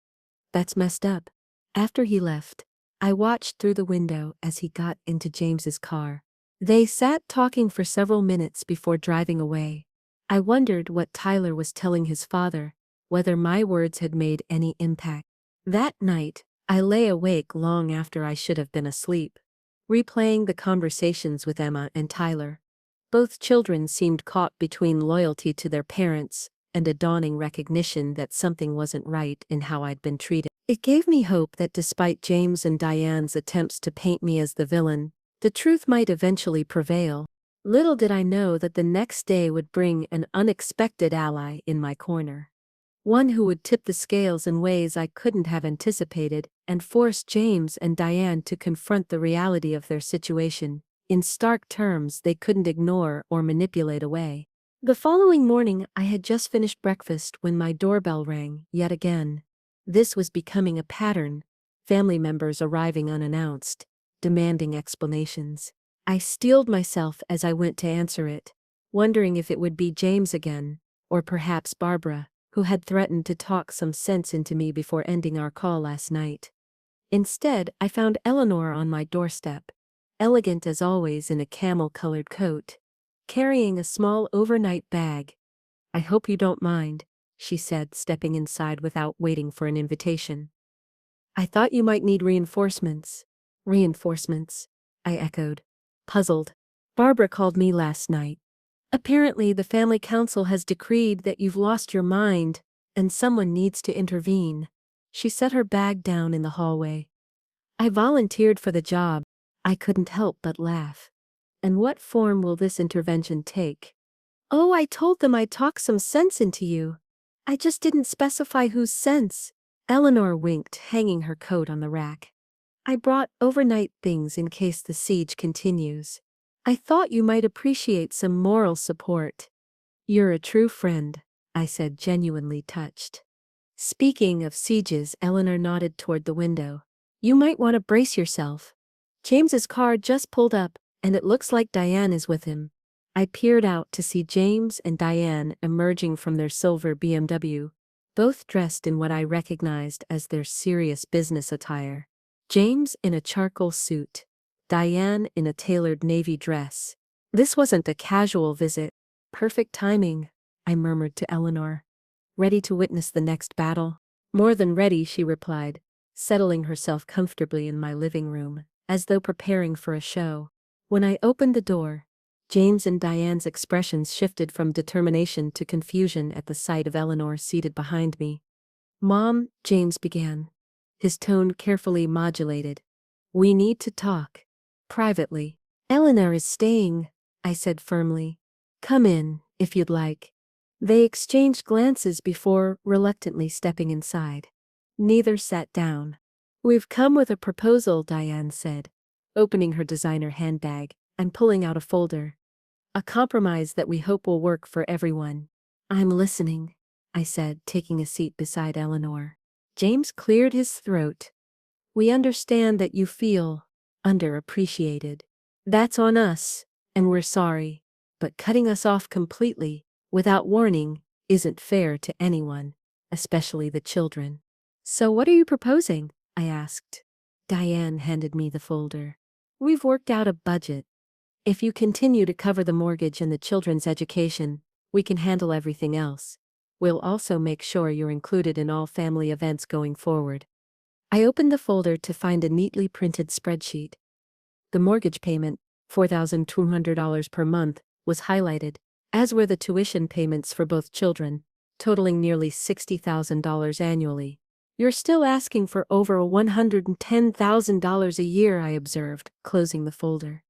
S1: That's messed up. After he left, I watched through the window as he got into James's car. They sat talking for several minutes before driving away. I wondered what Tyler was telling his father, whether my words had made any impact. That night, I lay awake long after I should have been asleep, replaying the conversations with Emma and Tyler. Both children seemed caught between loyalty to their parents and a dawning recognition that something wasn't right in how I'd been treated. It gave me hope that despite James and Diane's attempts to paint me as the villain, the truth might eventually prevail. Little did I know that the next day would bring an unexpected ally in my corner. One who would tip the scales in ways I couldn't have anticipated and force James and Diane to confront the reality of their situation, in stark terms they couldn't ignore or manipulate away. The following morning I had just finished breakfast when my doorbell rang yet again. This was becoming a pattern, family members arriving unannounced, demanding explanations. I steeled myself as I went to answer it, wondering if it would be James again, or perhaps Barbara, who had threatened to talk some sense into me before ending our call last night. Instead, I found Eleanor on my doorstep, elegant as always in a camel-colored coat, carrying a small overnight bag. I hope you don't mind, she said, stepping inside without waiting for an invitation. I thought you might need reinforcements. Reinforcements, I echoed, puzzled. Barbara called me last night. Apparently, the family council has decreed that you've lost your mind, and someone needs to intervene. She set her bag down in the hallway. I volunteered for the job. I couldn't help but laugh. And what form will this intervention take? Oh, I told them I'd talk some sense into you. I just didn't specify whose sense. Eleanor winked, hanging her coat on the rack. I brought overnight things in case the siege continues. I thought you might appreciate some moral support. You're a true friend, I said, genuinely touched. Speaking of sieges, Eleanor nodded toward the window. You might want to brace yourself. James's car just pulled up, and it looks like Diane is with him. I peered out to see James and Diane emerging from their silver BMW, both dressed in what I recognized as their serious business attire. James in a charcoal suit, Diane in a tailored navy dress. This wasn't a casual visit. Perfect timing, I murmured to Eleanor. Ready to witness the next battle? More than ready, she replied, settling herself comfortably in my living room, as though preparing for a show. When I opened the door, James and Diane's expressions shifted from determination to confusion at the sight of Eleanor seated behind me. Mom, James began, his tone carefully modulated. We need to talk. Privately. Eleanor is staying, I said firmly. Come in, if you'd like. They exchanged glances before reluctantly stepping inside. Neither sat down. We've come with a proposal, Diane said, opening her designer handbag and pulling out a folder. A compromise that we hope will work for everyone. I'm listening, I said, taking a seat beside Eleanor. James cleared his throat. We understand that you feel underappreciated. That's on us, and we're sorry. But cutting us off completely, without warning, isn't fair to anyone, especially the children. So what are you proposing? I asked. Diane handed me the folder. We've worked out a budget. If you continue to cover the mortgage and the children's education, we can handle everything else. We'll also make sure you're included in all family events going forward. I opened the folder to find a neatly printed spreadsheet. The mortgage payment, $4,200 per month, was highlighted, as were the tuition payments for both children, totaling nearly $60,000 annually. You're still asking for over $110,000 a year, I observed, closing the folder.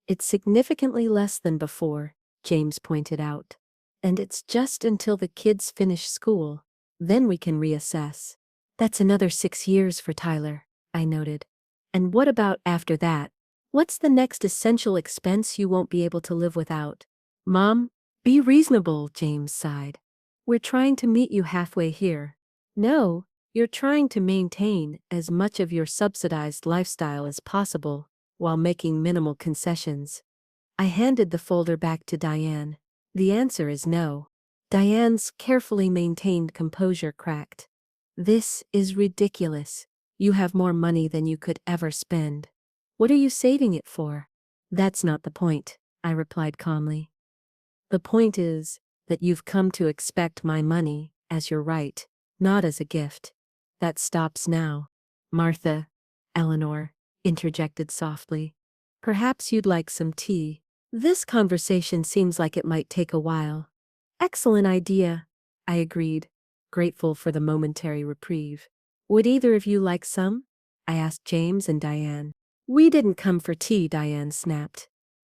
S1: It's significantly less than before, James pointed out. And it's just until the kids finish school. Then we can reassess. That's another 6 years for Tyler, I noted. And what about after that? What's the next essential expense you won't be able to live without? Mom, be reasonable, James sighed. We're trying to meet you halfway here. No, you're trying to maintain as much of your subsidized lifestyle as possible, while making minimal concessions. I handed the folder back to Diane. The answer is no. Diane's carefully maintained composure cracked. This is ridiculous. You have more money than you could ever spend. What are you saving it for? That's not the point, I replied calmly. The point is that you've come to expect my money as your right, not as a gift. That stops now. Martha, Eleanor interjected softly. Perhaps you'd like some tea. This conversation seems like it might take a while. Excellent idea, I agreed, grateful for the momentary reprieve. Would either of you like some? I asked James and Diane. We didn't come for tea, Diane snapped.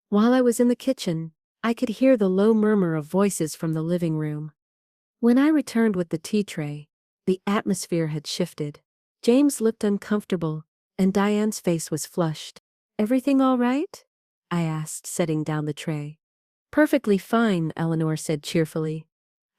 S1: While I was in the kitchen, I could hear the low murmur of voices from the living room. When I returned with the tea tray, the atmosphere had shifted. James looked uncomfortable, and Diane's face was flushed. Everything all right? I asked, setting down the tray. Perfectly fine, Eleanor said cheerfully.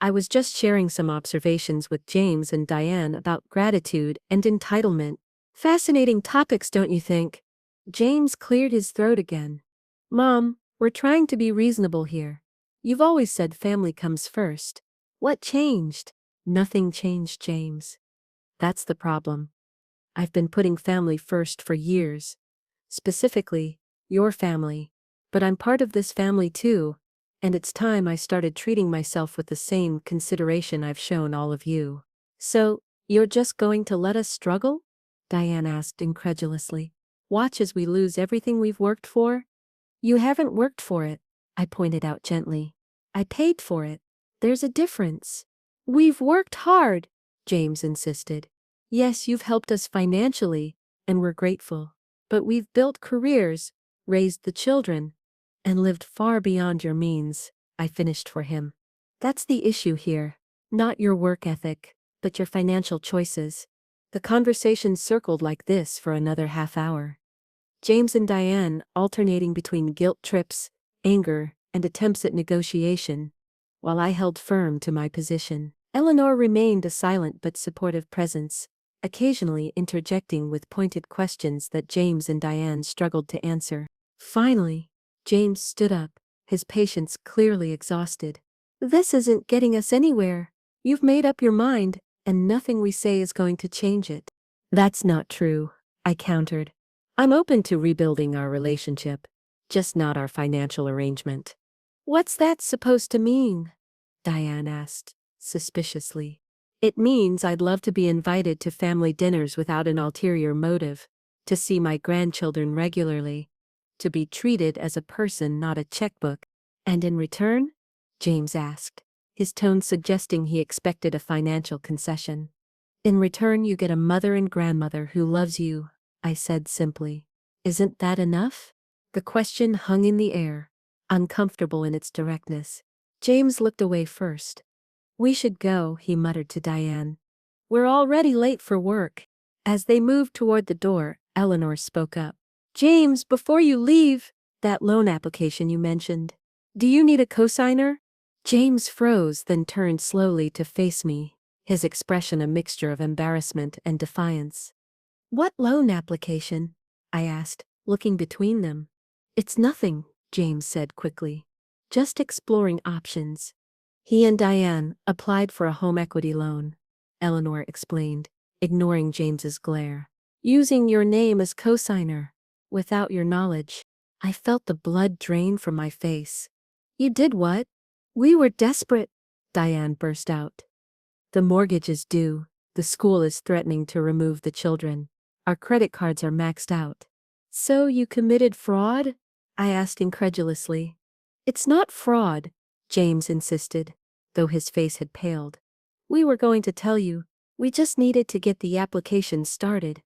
S1: I was just sharing some observations with James and Diane about gratitude and entitlement. Fascinating topics, don't you think? James cleared his throat again. Mom, we're trying to be reasonable here. You've always said family comes first. What changed? Nothing changed, James. That's the problem. I've been putting family first for years. Specifically, your family. But I'm part of this family too, and it's time I started treating myself with the same consideration I've shown all of you. So, you're just going to let us struggle? Diane asked incredulously. Watch as we lose everything we've worked for? You haven't worked for it, I pointed out gently. I paid for it. There's a difference. We've worked hard, James insisted. Yes, you've helped us financially, and we're grateful. But we've built careers, raised the children, and lived far beyond your means, I finished for him. That's the issue here. Not your work ethic, but your financial choices. The conversation circled like this for another half hour. James and Diane alternating between guilt trips, anger, and attempts at negotiation, while I held firm to my position. Eleanor remained a silent but supportive presence, occasionally interjecting with pointed questions that James and Diane struggled to answer. Finally, James stood up, his patience clearly exhausted. This isn't getting us anywhere. You've made up your mind, and nothing we say is going to change it. That's not true, I countered. I'm open to rebuilding our relationship, just not our financial arrangement. What's that supposed to mean? Diane asked, suspiciously. It means I'd love to be invited to family dinners without an ulterior motive, to see my grandchildren regularly, to be treated as a person, not a checkbook. And in return? James asked, his tone suggesting he expected a financial concession. In return, you get a mother and grandmother who loves you, I said simply. Isn't that enough? The question hung in the air, uncomfortable in its directness. James looked away first. We should go, he muttered to Diane. We're already late for work. As they moved toward the door, Eleanor spoke up. James, before you leave, that loan application you mentioned. Do you need a cosigner? James froze, then turned slowly to face me, his expression a mixture of embarrassment and defiance. What loan application? I asked, looking between them. It's nothing, James said quickly. Just exploring options. He and Diane applied for a home equity loan, Eleanor explained, ignoring James's glare. Using your name as cosigner, without your knowledge. I felt the blood drain from my face. You did what? We were desperate, Diane burst out. The mortgage is due. The school is threatening to remove the children. Our credit cards are maxed out. So you committed fraud? I asked incredulously. It's not fraud, James insisted, though his face had paled. We were going to tell you. We just needed to get the application started.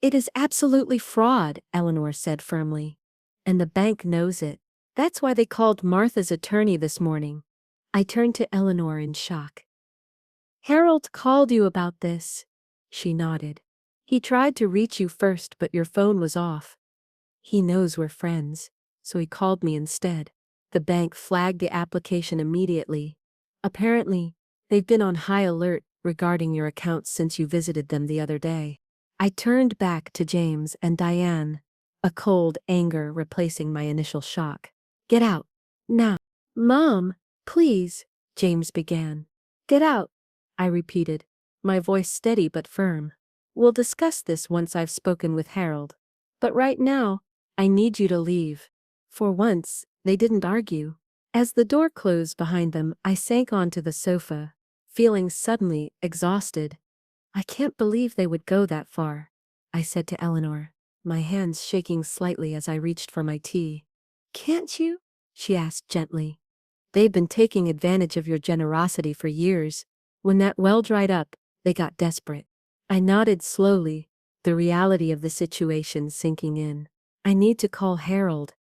S1: It is absolutely fraud, Eleanor said firmly. And the bank knows it. That's why they called Martha's attorney this morning. I turned to Eleanor in shock. Harold called you about this. She nodded. He tried to reach you first, but your phone was off. He knows we're friends, so he called me instead. The bank flagged the application immediately. Apparently, they've been on high alert regarding your accounts since you visited them the other day. I turned back to James and Diane, a cold anger replacing my initial shock. Get out. Now. Mom, please, James began. Get out, I repeated, my voice steady but firm. We'll discuss this once I've spoken with Harold. But right now, I need you to leave. For once, they didn't argue. As the door closed behind them, I sank onto the sofa, feeling suddenly exhausted. I can't believe they would go that far, I said to Eleanor, my hands shaking slightly as I reached for my tea. Can't you? She asked gently. They've been taking advantage of your generosity for years. When that well dried up, they got desperate. I nodded slowly, the reality of the situation sinking in. I need to call Harold.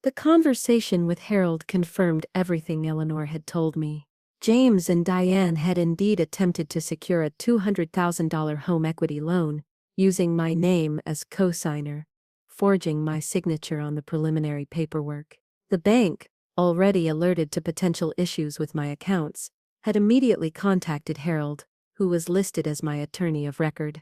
S1: The conversation with Harold confirmed everything Eleanor had told me. James and Diane had indeed attempted to secure a $200,000 home equity loan, using my name as cosigner, forging my signature on the preliminary paperwork. The bank, already alerted to potential issues with my accounts, had immediately contacted Harold, who was listed as my attorney of record.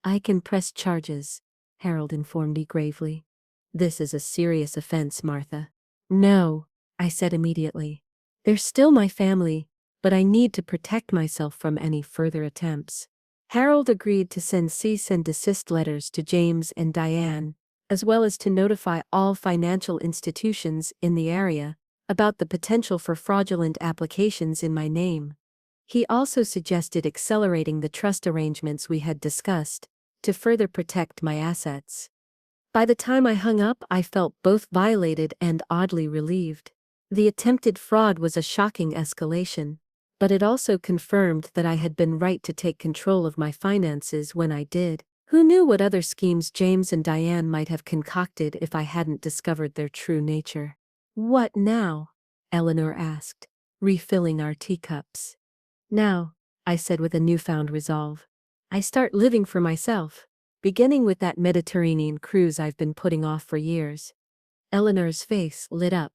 S1: I can press charges, Harold informed me gravely. This is a serious offense, Martha. No, I said immediately. They're still my family, but I need to protect myself from any further attempts. Harold agreed to send cease and desist letters to James and Diane, as well as to notify all financial institutions in the area about the potential for fraudulent applications in my name. He also suggested accelerating the trust arrangements we had discussed to further protect my assets. By the time I hung up, I felt both violated and oddly relieved. The attempted fraud was a shocking escalation, but it also confirmed that I had been right to take control of my finances when I did. Who knew what other schemes James and Diane might have concocted if I hadn't discovered their true nature? "What now?" Eleanor asked, refilling our teacups. "Now," I said with a newfound resolve, "I start living for myself, beginning with that Mediterranean cruise I've been putting off for years." Eleanor's face lit up.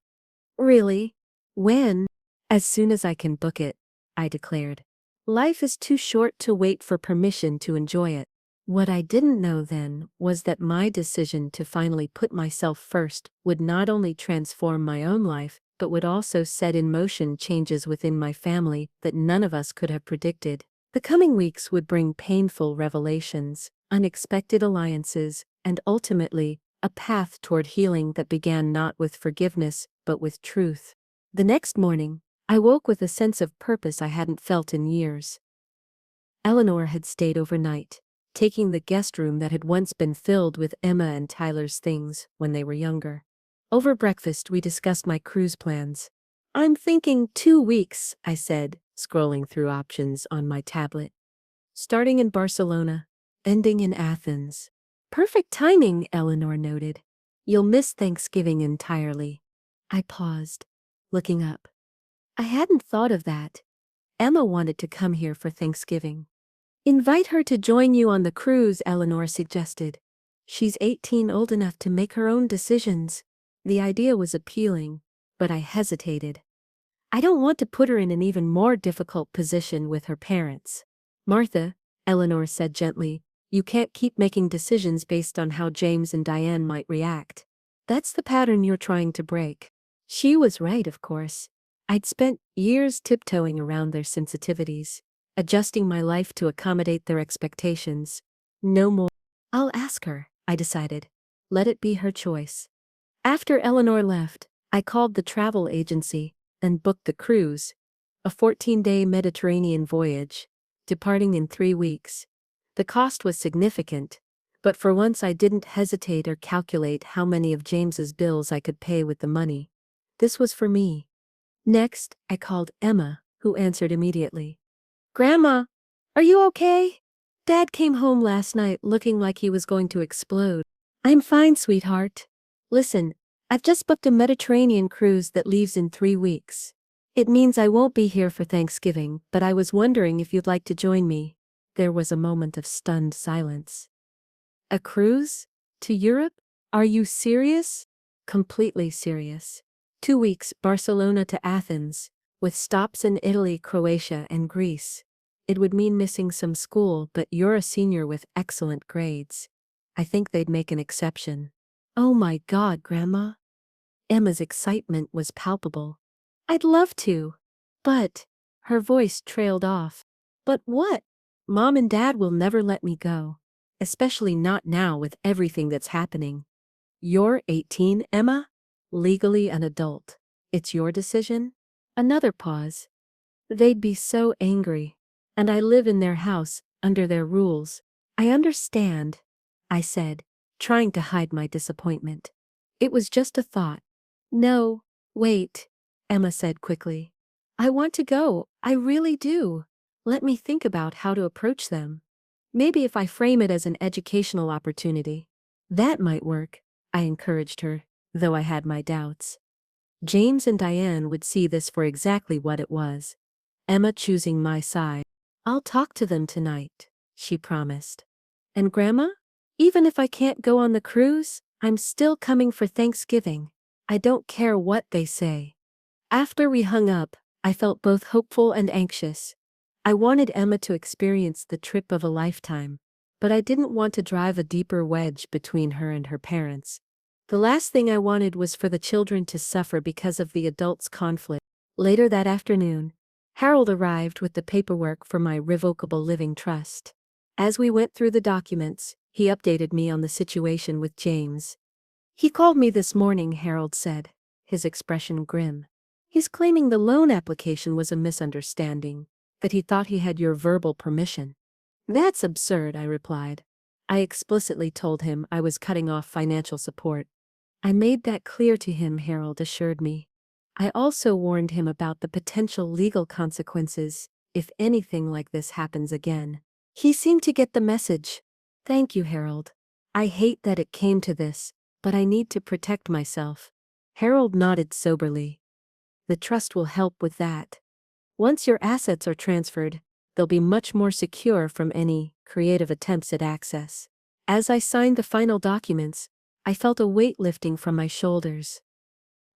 S1: "Really? When?" "As soon as I can book it," I declared. "Life is too short to wait for permission to enjoy it." What I didn't know then was that my decision to finally put myself first would not only transform my own life, but would also set in motion changes within my family that none of us could have predicted. The coming weeks would bring painful revelations, unexpected alliances, and ultimately, a path toward healing that began not with forgiveness, but with truth. The next morning, I woke with a sense of purpose I hadn't felt in years. Eleanor had stayed overnight, taking the guest room that had once been filled with Emma and Tyler's things when they were younger. Over breakfast, we discussed my cruise plans. "I'm thinking 2 weeks," I said, scrolling through options on my tablet. "Starting in Barcelona, ending in Athens." "Perfect timing," Eleanor noted. "You'll miss Thanksgiving entirely." I paused, looking up. I hadn't thought of that. Emma wanted to come here for Thanksgiving. "Invite her to join you on the cruise," Eleanor suggested. "She's 18, old enough to make her own decisions." The idea was appealing, but I hesitated. I don't want to put her in an even more difficult position with her parents. "Martha," Eleanor said gently, "you can't keep making decisions based on how James and Diane might react. That's the pattern you're trying to break." She was right, of course. I'd spent years tiptoeing around their sensitivities, adjusting my life to accommodate their expectations. No more. "I'll ask her," I decided. Let it be her choice. After Eleanor left, I called the travel agency and booked the cruise, a 14-day Mediterranean voyage, departing in 3 weeks. The cost was significant, but for once I didn't hesitate or calculate how many of James's bills I could pay with the money. This was for me. Next, I called Emma, who answered immediately. "Grandma, are you okay? Dad came home last night looking like he was going to explode." "I'm fine, sweetheart. Listen, I've just booked a Mediterranean cruise that leaves in 3 weeks. It means I won't be here for Thanksgiving, but I was wondering if you'd like to join me." There was a moment of stunned silence. "A cruise? To Europe? Are you serious?" "Completely serious. 2 weeks, Barcelona to Athens, with stops in Italy, Croatia, and Greece. It would mean missing some school, but you're a senior with excellent grades. I think they'd make an exception." "Oh my God, Grandma." Emma's excitement was palpable. "I'd love to. But," her voice trailed off. "But what?" "Mom and Dad will never let me go. Especially not now with everything that's happening." "You're 18, Emma? Legally an adult. It's your decision?" Another pause. "They'd be so angry. And I live in their house, under their rules." "I understand," I said, trying to hide my disappointment. It was just a thought. "No, wait," Emma said quickly. "I want to go, I really do. Let me think about how to approach them. Maybe if I frame it as an educational opportunity." "That might work," I encouraged her, though I had my doubts. James and Diane would see this for exactly what it was. Emma choosing my side. "I'll talk to them tonight," she promised. "And Grandma? Even if I can't go on the cruise, I'm still coming for Thanksgiving. I don't care what they say." After we hung up, I felt both hopeful and anxious. I wanted Emma to experience the trip of a lifetime, but I didn't want to drive a deeper wedge between her and her parents. The last thing I wanted was for the children to suffer because of the adults' conflict. Later that afternoon, Harold arrived with the paperwork for my revocable living trust. As we went through the documents, he updated me on the situation with James. "He called me this morning," Harold said, his expression grim. He's claiming the loan application was a misunderstanding, that he thought he had your verbal permission. That's absurd, I replied. I explicitly told him I was cutting off financial support. I made that clear to him, Harold assured me. I also warned him about the potential legal consequences if anything like this happens again. He seemed to get the message. Thank you, Harold. I hate that it came to this, but I need to protect myself. Harold nodded soberly. The trust will help with that. Once your assets are transferred, they'll be much more secure from any creative attempts at access. As I signed the final documents, I felt a weight lifting from my shoulders.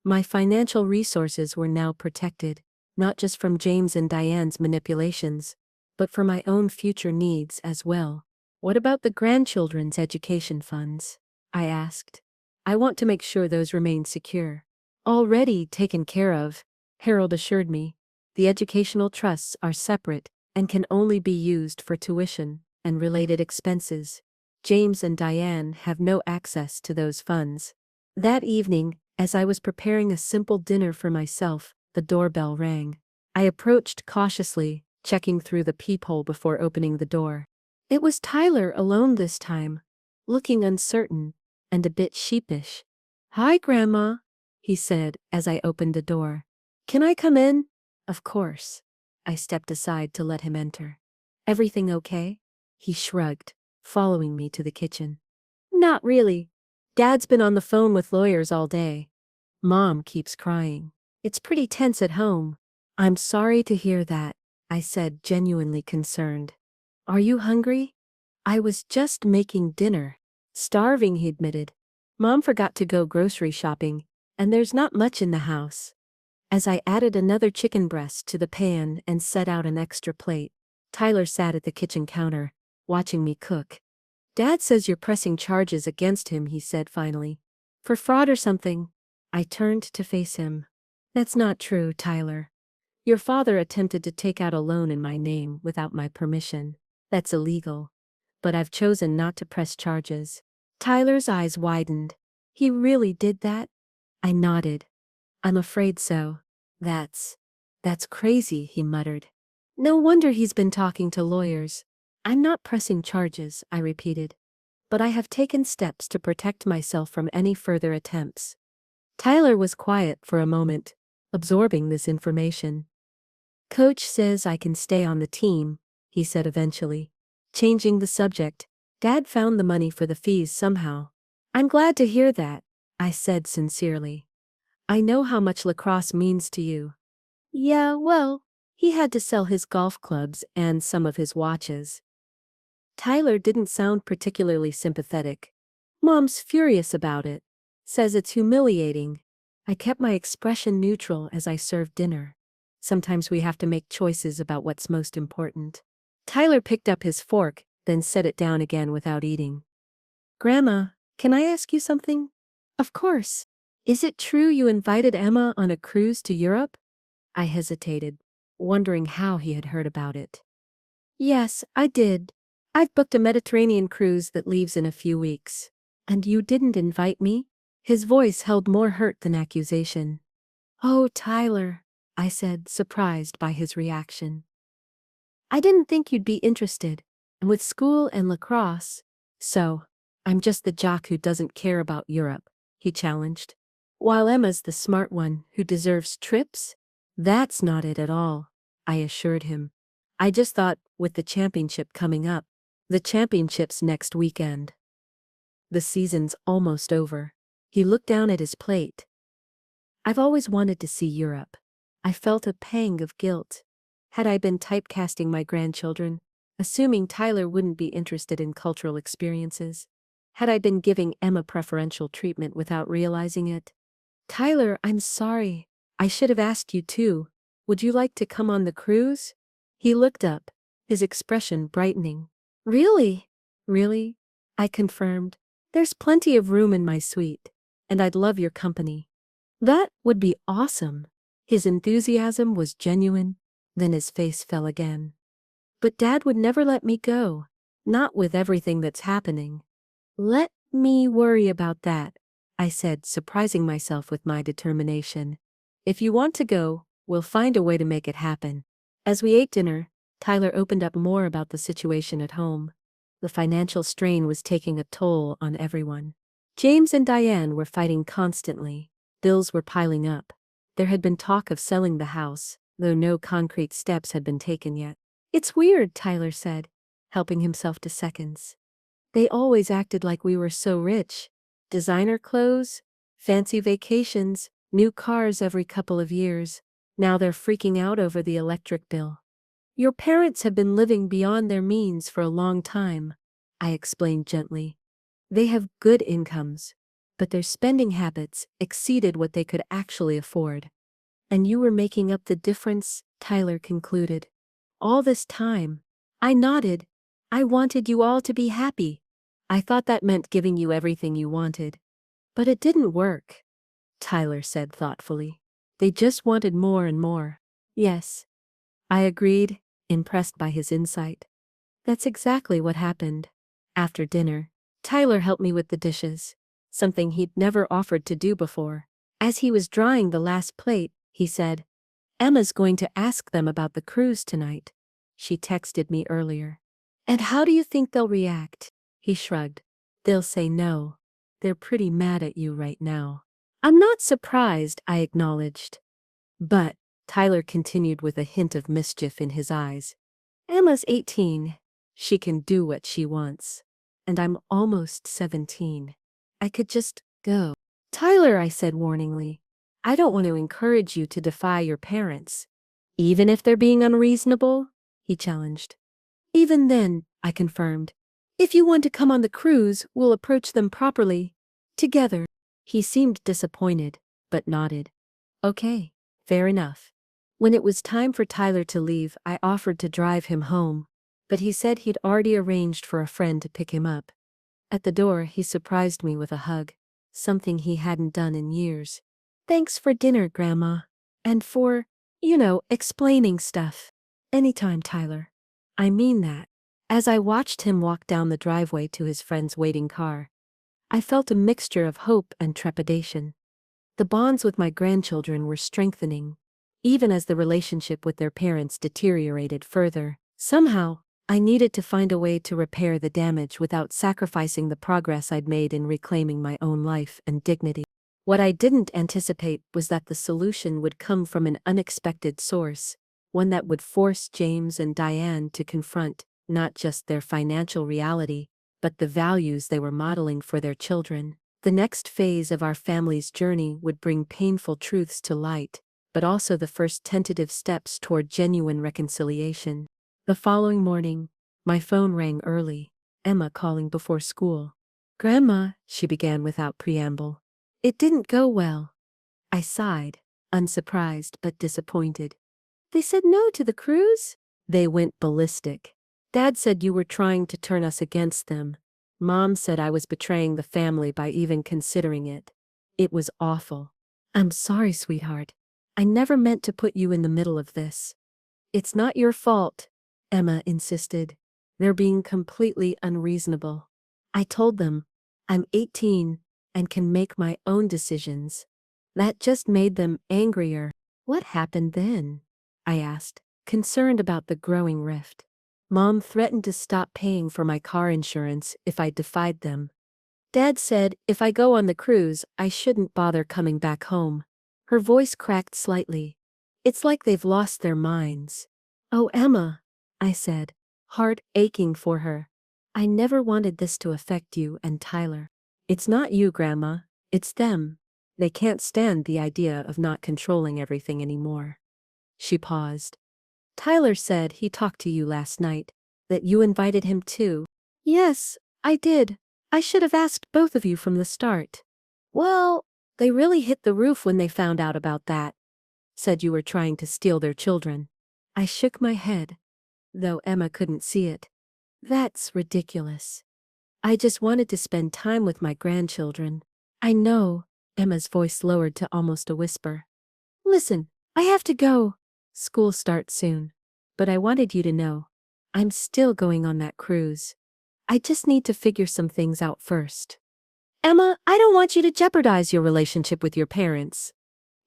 S1: My financial resources were now protected, not just from James and Diane's manipulations, but for my own future needs as well. What about the grandchildren's education funds? I asked. I want to make sure those remain secure. Already taken care of, Harold assured me. The educational trusts are separate and can only be used for tuition and related expenses. James and Diane have no access to those funds. That evening, as I was preparing a simple dinner for myself, the doorbell rang. I approached cautiously, checking through the peephole before opening the door. It was Tyler alone this time, looking uncertain and a bit sheepish. "Hi, Grandma," he said as I opened the door. "Can I come in?" Of course. I stepped aside to let him enter. "Everything okay?" He shrugged, following me to the kitchen. "Not really. Dad's been on the phone with lawyers all day. Mom keeps crying. It's pretty tense at home." "I'm sorry to hear that," I said, genuinely concerned. "Are you hungry?" "I was just making dinner." "Starving," he admitted. "Mom forgot to go grocery shopping, and there's not much in the house." As I added another chicken breast to the pan and set out an extra plate, Tyler sat at the kitchen counter, watching me cook. "Dad says you're pressing charges against him," he said finally. "For fraud or something." I turned to face him. "That's not true, Tyler. Your father attempted to take out a loan in my name without my permission. That's illegal. But I've chosen not to press charges." Tyler's eyes widened. "He really did that?" I nodded. "I'm afraid so. That's crazy," he muttered. "No wonder he's been talking to lawyers." "I'm not pressing charges," I repeated. "But I have taken steps to protect myself from any further attempts." Tyler was quiet for a moment, absorbing this information. "Coach says I can stay on the team," he said eventually. Changing the subject, "Dad found the money for the fees somehow." "I'm glad to hear that," I said sincerely. "I know how much lacrosse means to you." "Yeah, well, he had to sell his golf clubs and some of his watches." Tyler didn't sound particularly sympathetic. "Mom's furious about it. Says it's humiliating." I kept my expression neutral as I served dinner. Sometimes we have to make choices about what's most important. Tyler picked up his fork, then set it down again without eating. "Grandma, can I ask you something?" "Of course. Is it true you invited Emma on a cruise to Europe?" I hesitated, wondering how he had heard about it. "Yes, I did. I've booked a Mediterranean cruise that leaves in a few weeks." "And you didn't invite me?" His voice held more hurt than accusation. "Oh, Tyler," I said, surprised by his reaction. "I didn't think you'd be interested, and with school and lacrosse." "So, I'm just the jock who doesn't care about Europe," he challenged. "While Emma's the smart one who deserves trips?" "That's not it at all," I assured him. "I just thought, with the championship coming up." "The championship's next weekend. The season's almost over." He looked down at his plate. "I've always wanted to see Europe." I felt a pang of guilt. Had I been typecasting my grandchildren, assuming Tyler wouldn't be interested in cultural experiences? Had I been giving Emma preferential treatment without realizing it? "Tyler, I'm sorry. I should have asked you too. Would you like to come on the cruise?" He looked up, his expression brightening. "Really?" "Really?" I confirmed. "There's plenty of room in my suite, and I'd love your company." "That would be awesome." His enthusiasm was genuine, then his face fell again. "But Dad would never let me go. Not with everything that's happening." "Let me worry about that," I said, surprising myself with my determination. If you want to go, we'll find a way to make it happen. As we ate dinner, Tyler opened up more about the situation at home. The financial strain was taking a toll on everyone. James and Diane were fighting constantly. Bills were piling up. There had been talk of selling the house, though no concrete steps had been taken yet. It's weird, Tyler said, helping himself to seconds. They always acted like we were so rich. Designer clothes, fancy vacations, new cars every couple of years. Now they're freaking out over the electric bill. Your parents have been living beyond their means for a long time, I explained gently. They have good incomes, but their spending habits exceeded what they could actually afford. And you were making up the difference, Tyler concluded. All this time. I nodded. I wanted you all to be happy. I thought that meant giving you everything you wanted. But it didn't work, Tyler said thoughtfully. They just wanted more and more. Yes, I agreed, impressed by his insight. That's exactly what happened. After dinner, Tyler helped me with the dishes, something he'd never offered to do before. As he was drying the last plate, he said, Emma's going to ask them about the cruise tonight. She texted me earlier. And how do you think they'll react? He shrugged. They'll say no. They're pretty mad at you right now. I'm not surprised, I acknowledged. But, Tyler continued with a hint of mischief in his eyes. Emma's 18. She can do what she wants. And I'm almost 17. I could just go. Tyler, I said warningly, I don't want to encourage you to defy your parents. Even if they're being unreasonable? He challenged. Even then, I confirmed. If you want to come on the cruise, we'll approach them properly. Together. He seemed disappointed, but nodded. Okay, fair enough. When it was time for Tyler to leave, I offered to drive him home, but he said he'd already arranged for a friend to pick him up. At the door, he surprised me with a hug, something he hadn't done in years. Thanks for dinner, Grandma. And for, explaining stuff. Anytime, Tyler. I mean that. As I watched him walk down the driveway to his friend's waiting car, I felt a mixture of hope and trepidation. The bonds with my grandchildren were strengthening, even as the relationship with their parents deteriorated further. Somehow, I needed to find a way to repair the damage without sacrificing the progress I'd made in reclaiming my own life and dignity. What I didn't anticipate was that the solution would come from an unexpected source, one that would force James and Diane to confront not just their financial reality, but the values they were modeling for their children. The next phase of our family's journey would bring painful truths to light, but also the first tentative steps toward genuine reconciliation. The following morning, my phone rang early, Emma calling before school. Grandma, she began without preamble. It didn't go well. I sighed, unsurprised but disappointed. They said no to the cruise? They went ballistic. Dad said you were trying to turn us against them. Mom said I was betraying the family by even considering it. It was awful. I'm sorry, sweetheart. I never meant to put you in the middle of this. It's not your fault, Emma insisted. They're being completely unreasonable. I told them, I'm 18 and can make my own decisions. That just made them angrier. What happened then? I asked, concerned about the growing rift. Mom threatened to stop paying for my car insurance if I defied them. Dad said if I go on the cruise, I shouldn't bother coming back home. Her voice cracked slightly. It's like they've lost their minds. Oh, Emma, I said, heart aching for her. I never wanted this to affect you and Tyler. It's not you, Grandma. It's them. They can't stand the idea of not controlling everything anymore. She paused. Tyler said he talked to you last night, that you invited him too. Yes, I did. I should have asked both of you from the start. Well, they really hit the roof when they found out about that. Said you were trying to steal their children. I shook my head, though Emma couldn't see it. That's ridiculous. I just wanted to spend time with my grandchildren. I know, Emma's voice lowered to almost a whisper. Listen, I have to go. School starts soon. But I wanted you to know, I'm still going on that cruise. I just need to figure some things out first. Emma, I don't want you to jeopardize your relationship with your parents.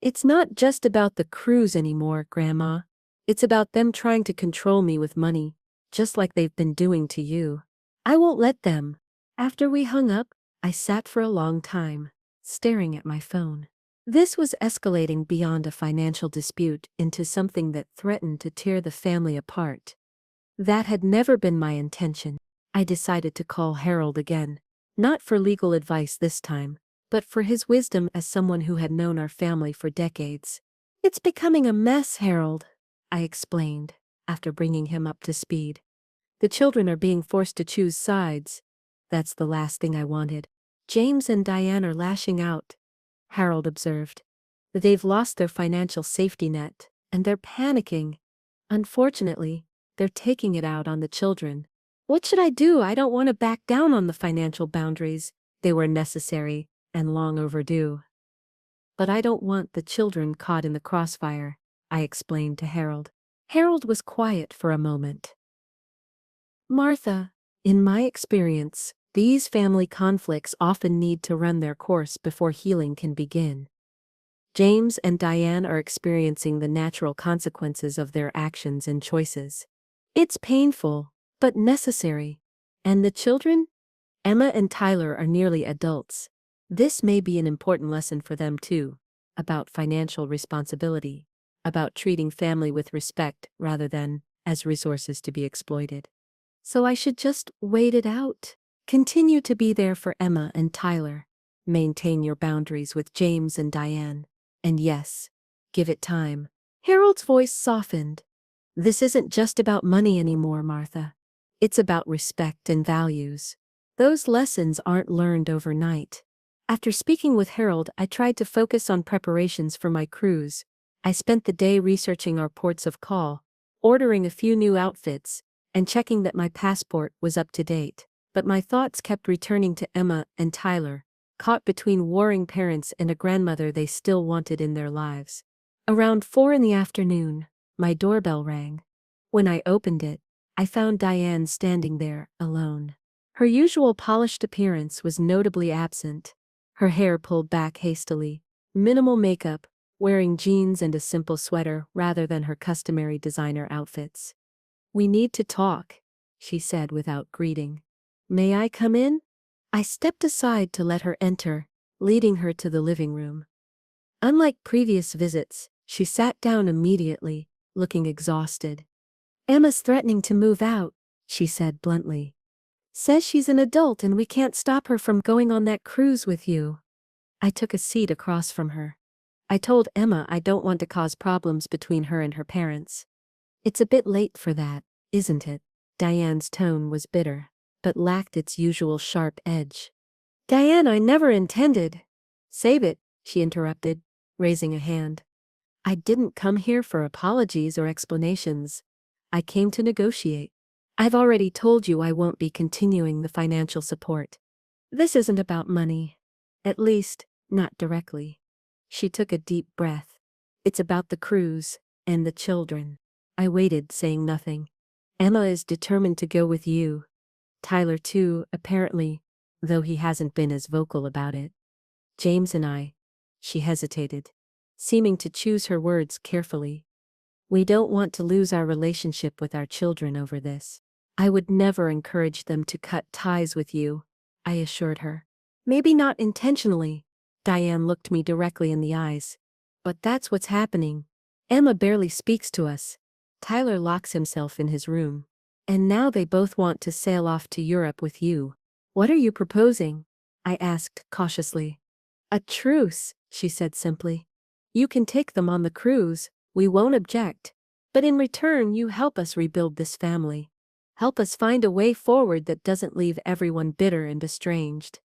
S1: It's not just about the cruise anymore, Grandma. It's about them trying to control me with money, just like they've been doing to you. I won't let them. After we hung up, I sat for a long time, staring at my phone. This was escalating beyond a financial dispute into something that threatened to tear the family apart. That had never been my intention. I decided to call Harold again, not for legal advice this time, but for his wisdom as someone who had known our family for decades. It's becoming a mess, Harold, I explained, after bringing him up to speed. The children are being forced to choose sides. That's the last thing I wanted. James and Diane are lashing out, Harold observed. They've lost their financial safety net, and they're panicking. Unfortunately, they're taking it out on the children. What should I do? I don't want to back down on the financial boundaries. They were necessary and long overdue. But I don't want the children caught in the crossfire, I explained to Harold. Harold was quiet for a moment. Martha, in my experience, these family conflicts often need to run their course before healing can begin. James and Diane are experiencing the natural consequences of their actions and choices. It's painful, but necessary. And the children? Emma and Tyler are nearly adults. This may be an important lesson for them too, about financial responsibility, about treating family with respect rather than as resources to be exploited. So I should just wait it out. Continue to be there for Emma and Tyler. Maintain your boundaries with James and Diane. And yes, give it time. Harold's voice softened. This isn't just about money anymore, Martha. It's about respect and values. Those lessons aren't learned overnight. After speaking with Harold, I tried to focus on preparations for my cruise. I spent the day researching our ports of call, ordering a few new outfits, and checking that my passport was up to date. But my thoughts kept returning to Emma and Tyler, caught between warring parents and a grandmother they still wanted in their lives. Around 4 in the afternoon, my doorbell rang. When I opened it, I found Diane standing there, alone. Her usual polished appearance was notably absent, her hair pulled back hastily, minimal makeup, wearing jeans and a simple sweater rather than her customary designer outfits. "We need to talk," she said without greeting. "May I come in?" I stepped aside to let her enter, leading her to the living room. Unlike previous visits, she sat down immediately, looking exhausted. "Emma's threatening to move out," she said bluntly. "Says she's an adult and we can't stop her from going on that cruise with you." I took a seat across from her. I told Emma I don't want to cause problems between her and her parents. "It's a bit late for that, isn't it?" Diane's tone was bitter, but lacked its usual sharp edge. "Diane, I never intended." "Save it," she interrupted, raising a hand. "I didn't come here for apologies or explanations. I came to negotiate. I've already told you I won't be continuing the financial support. This isn't about money. At least, not directly." She took a deep breath. "It's about the cruise, and the children." I waited, saying nothing. "Emma is determined to go with you. Tyler too, apparently, though he hasn't been as vocal about it. James and I." She hesitated, seeming to choose her words carefully. "We don't want to lose our relationship with our children over this. I would never encourage them to cut ties with you," I assured her. "Maybe not intentionally." Diane looked me directly in the eyes. "But that's what's happening. Emma barely speaks to us. Tyler locks himself in his room. And now they both want to sail off to Europe with you. What are you proposing?" I asked cautiously. "A truce," she said simply. "You can take them on the cruise, we won't object. But in return you help us rebuild this family. Help us find a way forward that doesn't leave everyone bitter and estranged."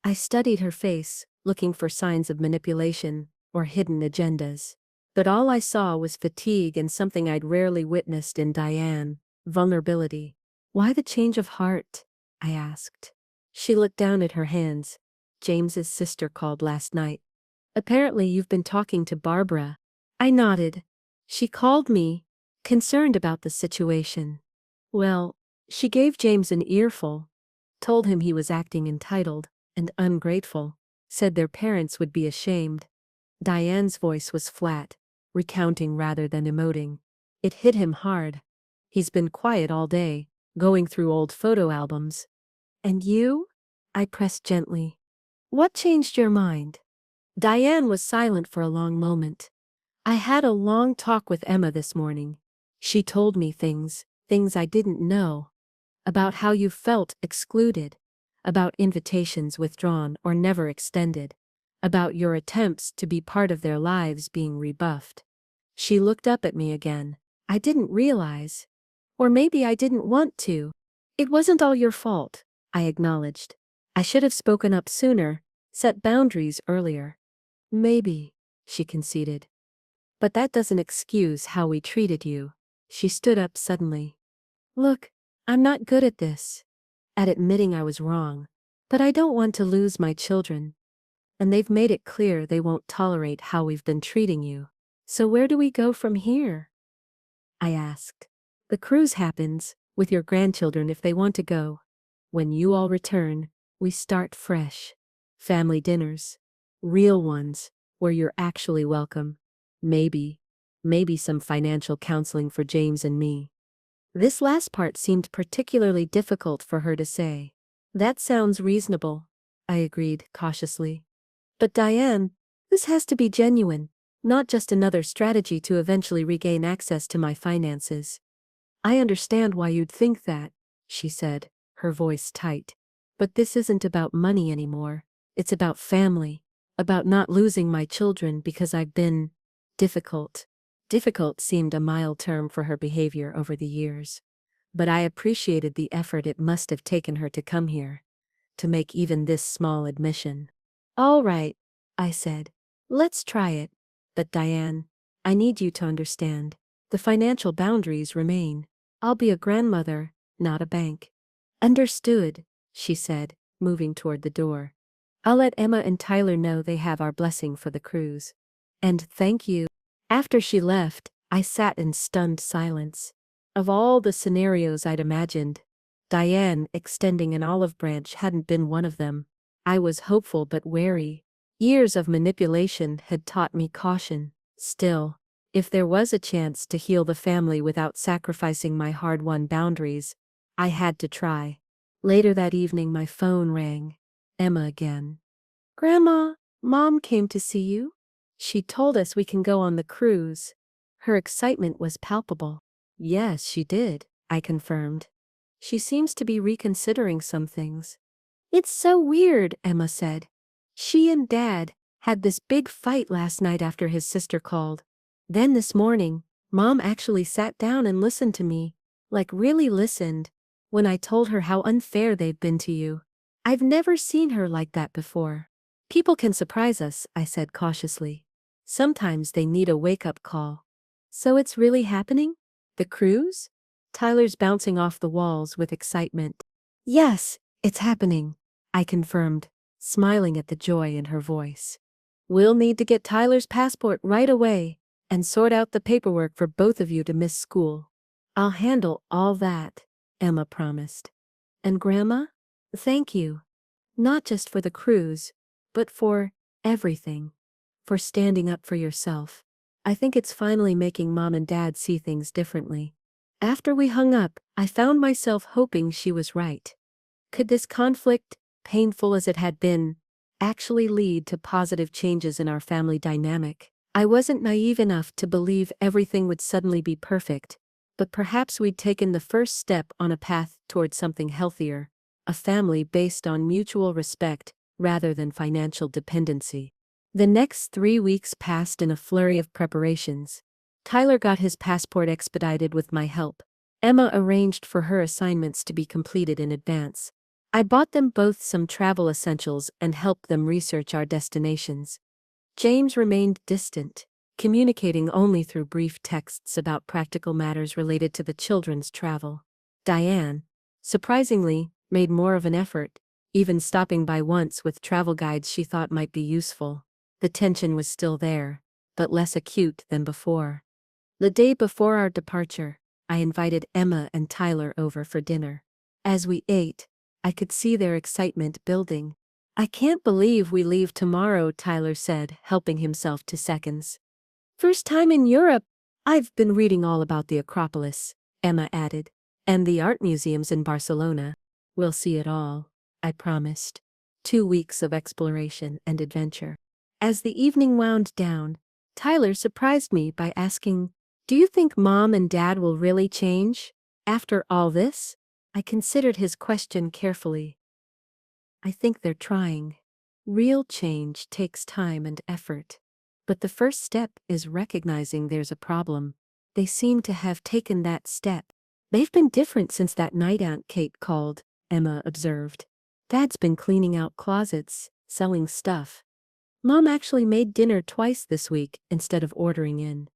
S1: I studied her face, looking for signs of manipulation or hidden agendas. But all I saw was fatigue and something I'd rarely witnessed in Diane: vulnerability. "Why the change of heart?" I asked. She looked down at her hands. "James's sister called last night. Apparently you've been talking to Barbara." I nodded. "She called me, concerned about the situation. Well, she gave James an earful, told him he was acting entitled and ungrateful, said their parents would be ashamed. Diane's voice was flat, recounting rather than emoting. It hit him hard. He's been quiet all day, going through old photo albums. And you? I pressed gently. What changed your mind? Diane was silent for a long moment. I had a long talk with Emma this morning. She told me things I didn't know. About how you felt excluded. About invitations withdrawn or never extended. About your attempts to be part of their lives being rebuffed. She looked up at me again. I didn't realize. Or maybe I didn't want to. It wasn't all your fault, I acknowledged. I should have spoken up sooner, set boundaries earlier. Maybe, she conceded. But that doesn't excuse how we treated you. She stood up suddenly. Look, I'm not good at this. At admitting I was wrong. But I don't want to lose my children. And they've made it clear they won't tolerate how we've been treating you. So where do we go from here? I asked. The cruise happens, with your grandchildren if they want to go. When you all return, we start fresh. Family dinners. Real ones, where you're actually welcome. Maybe some financial counseling for James and me. This last part seemed particularly difficult for her to say. That sounds reasonable, I agreed cautiously. But Diane, this has to be genuine, not just another strategy to eventually regain access to my finances. I understand why you'd think that, she said, her voice tight. But this isn't about money anymore. It's about family, about not losing my children because I've been difficult. Difficult seemed a mild term for her behavior over the years. But I appreciated the effort it must have taken her to come here, to make even this small admission. All right, I said. Let's try it. But Diane, I need you to understand. The financial boundaries remain. I'll be a grandmother, not a bank. Understood, she said, moving toward the door. I'll let Emma and Tyler know they have our blessing for the cruise. And thank you. After she left, I sat in stunned silence. Of all the scenarios I'd imagined, Diane extending an olive branch hadn't been one of them. I was hopeful but wary. Years of manipulation had taught me caution. Still, if there was a chance to heal the family without sacrificing my hard-won boundaries, I had to try. Later that evening my phone rang. Emma again. Grandma, Mom came to see you. She told us we can go on the cruise. Her excitement was palpable. Yes, she did, I confirmed. She seems to be reconsidering some things. It's so weird, Emma said. She and Dad had this big fight last night after his sister called. Then this morning, Mom actually sat down and listened to me, like really listened, when I told her how unfair they've been to you. I've never seen her like that before. People can surprise us, I said cautiously. Sometimes they need a wake-up call. So it's really happening? The cruise? Tyler's bouncing off the walls with excitement. Yes, it's happening, I confirmed, smiling at the joy in her voice. We'll need to get Tyler's passport right away and sort out the paperwork for both of you to miss school. I'll handle all that, Emma promised. And Grandma? Thank you. Not just for the cruise, but for everything. For standing up for yourself. I think it's finally making Mom and Dad see things differently. After we hung up, I found myself hoping she was right. Could this conflict, painful as it had been, actually lead to positive changes in our family dynamic? I wasn't naive enough to believe everything would suddenly be perfect, but perhaps we'd taken the first step on a path toward something healthier, a family based on mutual respect rather than financial dependency. The next 3 weeks passed in a flurry of preparations. Tyler got his passport expedited with my help. Emma arranged for her assignments to be completed in advance. I bought them both some travel essentials and helped them research our destinations. James remained distant, communicating only through brief texts about practical matters related to the children's travel. Diane, surprisingly, made more of an effort, even stopping by once with travel guides she thought might be useful. The tension was still there, but less acute than before. The day before our departure, I invited Emma and Tyler over for dinner. As we ate, I could see their excitement building. I can't believe we leave tomorrow, Tyler said, helping himself to seconds. First time in Europe. I've been reading all about the Acropolis, Emma added, and the art museums in Barcelona. We'll see it all, I promised. 2 weeks of exploration and adventure. As the evening wound down, Tyler surprised me by asking, "Do you think Mom and Dad will really change after all this?" I considered his question carefully. I think they're trying. Real change takes time and effort. But the first step is recognizing there's a problem. They seem to have taken that step. They've been different since that night Aunt Kate called, Emma observed. Dad's been cleaning out closets, selling stuff. Mom actually made dinner twice this week instead of ordering in.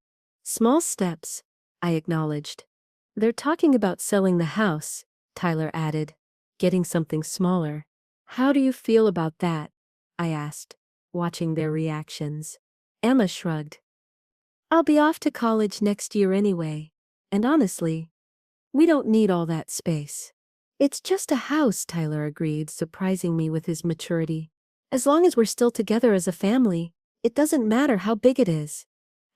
S1: Small steps, I acknowledged. They're talking about selling the house, Tyler added, getting something smaller. How do you feel about that? I asked, watching their reactions. Emma shrugged. I'll be off to college next year anyway, and honestly, we don't need all that space. It's just a house, Tyler agreed, surprising me with his maturity. As long as we're still together as a family, it doesn't matter how big it is.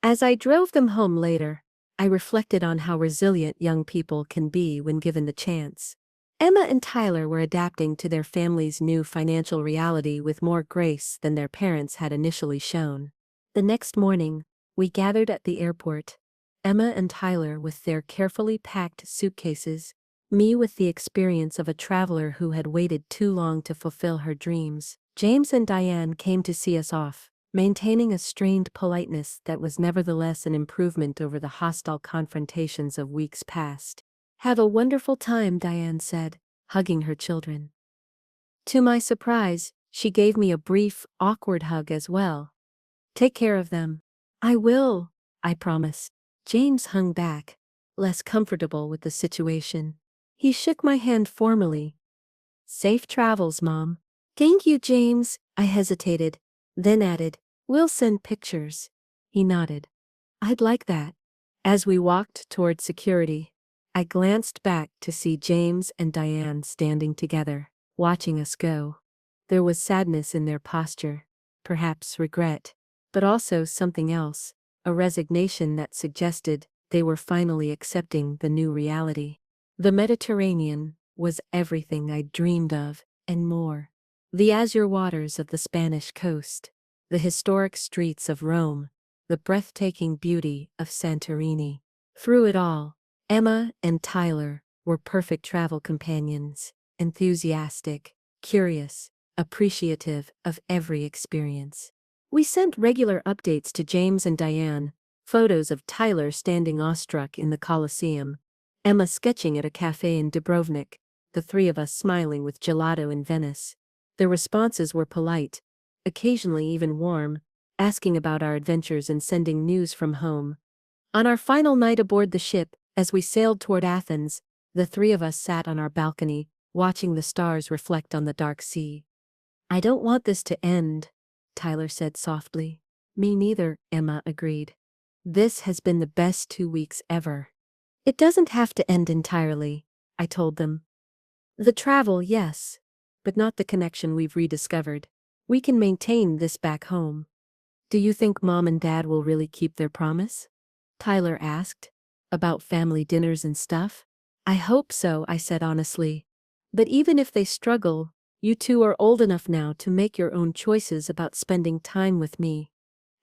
S1: As I drove them home later, I reflected on how resilient young people can be when given the chance. Emma and Tyler were adapting to their family's new financial reality with more grace than their parents had initially shown. The next morning, we gathered at the airport. Emma and Tyler with their carefully packed suitcases, me with the experience of a traveler who had waited too long to fulfill her dreams. James and Diane came to see us off, maintaining a strained politeness that was nevertheless an improvement over the hostile confrontations of weeks past. Have a wonderful time, Diane said, hugging her children. To my surprise, she gave me a brief, awkward hug as well. Take care of them. I will, I promised. James hung back, less comfortable with the situation. He shook my hand formally. Safe travels, Mom. Thank you, James, I hesitated, then added, we'll send pictures. He nodded. I'd like that. As we walked toward security, I glanced back to see James and Diane standing together, watching us go. There was sadness in their posture, perhaps regret, but also something else, a resignation that suggested they were finally accepting the new reality. The Mediterranean was everything I'd dreamed of, and more. The azure waters of the Spanish coast, the historic streets of Rome, the breathtaking beauty of Santorini. Through it all, Emma and Tyler were perfect travel companions, enthusiastic, curious, appreciative of every experience. We sent regular updates to James and Diane, photos of Tyler standing awestruck in the Colosseum, Emma sketching at a cafe in Dubrovnik, the three of us smiling with gelato in Venice. Their responses were polite, occasionally even warm, asking about our adventures and sending news from home. On our final night aboard the ship, as we sailed toward Athens, the three of us sat on our balcony, watching the stars reflect on the dark sea. I don't want this to end, Tyler said softly. Me neither, Emma agreed. This has been the best 2 weeks ever. It doesn't have to end entirely, I told them. The travel, yes, but not the connection we've rediscovered. We can maintain this back home. Do you think Mom and Dad will really keep their promise? Tyler asked. About family dinners and stuff? I hope so, I said honestly. But even if they struggle, you two are old enough now to make your own choices about spending time with me.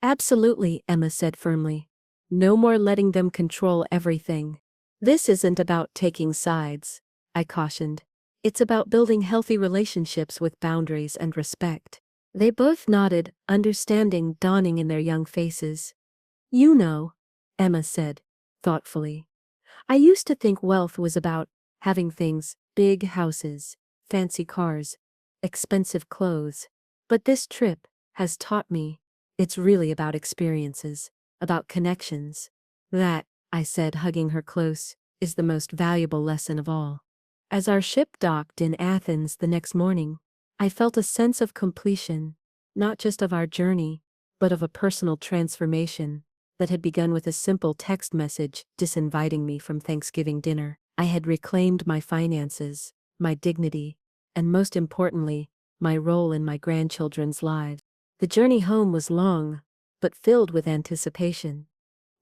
S1: Absolutely, Emma said firmly. No more letting them control everything. This isn't about taking sides, I cautioned. It's about building healthy relationships with boundaries and respect. They both nodded, understanding dawning in their young faces. You know, Emma said, thoughtfully. I used to think wealth was about having things, big houses, fancy cars, expensive clothes. But this trip has taught me it's really about experiences, about connections. That, I said, hugging her close, is the most valuable lesson of all. As our ship docked in Athens the next morning, I felt a sense of completion, not just of our journey, but of a personal transformation that had begun with a simple text message disinviting me from Thanksgiving dinner. I had reclaimed my finances, my dignity, and most importantly, my role in my grandchildren's lives. The journey home was long, but filled with anticipation.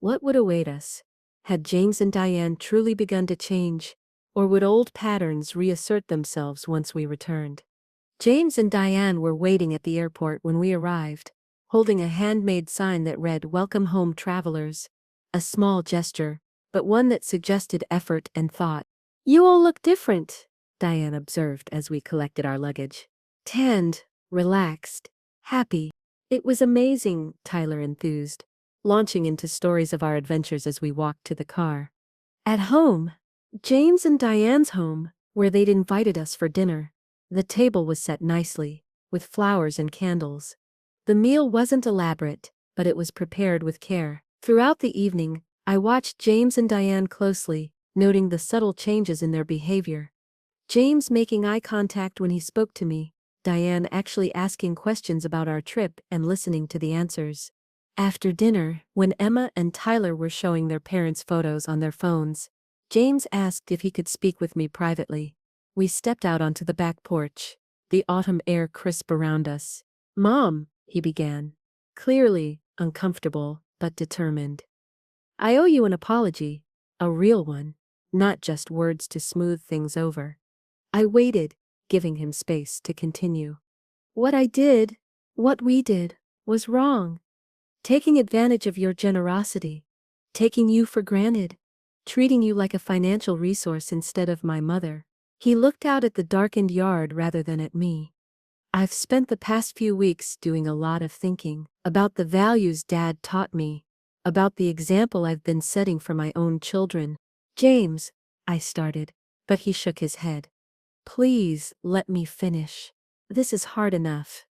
S1: What would await us? Had James and Diane truly begun to change, or would old patterns reassert themselves once we returned? James and Diane were waiting at the airport when we arrived, holding a handmade sign that read "Welcome home, travelers." A small gesture, but one that suggested effort and thought. "You all look different," Diane observed as we collected our luggage. "Tanned, relaxed, happy." "It was amazing," Tyler enthused, launching into stories of our adventures as we walked to the car. At home, James and Diane's home, where they'd invited us for dinner. The table was set nicely, with flowers and candles. The meal wasn't elaborate, but it was prepared with care. Throughout the evening, I watched James and Diane closely, noting the subtle changes in their behavior. James making eye contact when he spoke to me, Diane actually asking questions about our trip and listening to the answers. After dinner, when Emma and Tyler were showing their parents' photos on their phones, James asked if he could speak with me privately. We stepped out onto the back porch, the autumn air crisp around us. "Mom," he began, clearly uncomfortable but determined. "I owe you an apology, a real one, not just words to smooth things over." I waited, giving him space to continue. "What I did, what we did, was wrong. Taking advantage of your generosity, taking you for granted, treating you like a financial resource instead of my mother." He looked out at the darkened yard rather than at me. "I've spent the past few weeks doing a lot of thinking about the values Dad taught me, about the example I've been setting for my own children." "James," I started, but he shook his head. "Please, let me finish. This is hard enough."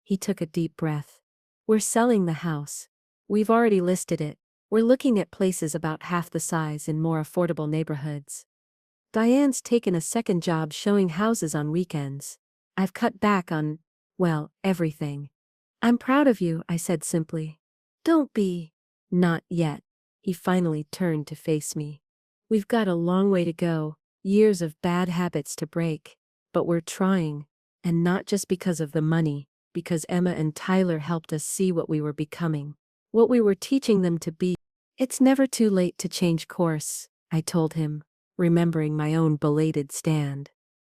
S1: He took a deep breath. "We're selling the house. We've already listed it. We're looking at places about half the size in more affordable neighborhoods. Diane's taken a second job showing houses on weekends. I've cut back on, well, everything." "I'm proud of you," I said simply. "Don't be." "Not yet." He finally turned to face me. "We've got a long way to go, years of bad habits to break, but we're trying, and not just because of the money, because Emma and Tyler helped us see what we were becoming, what we were teaching them to be." "It's never too late to change course," I told him, remembering my own belated stand.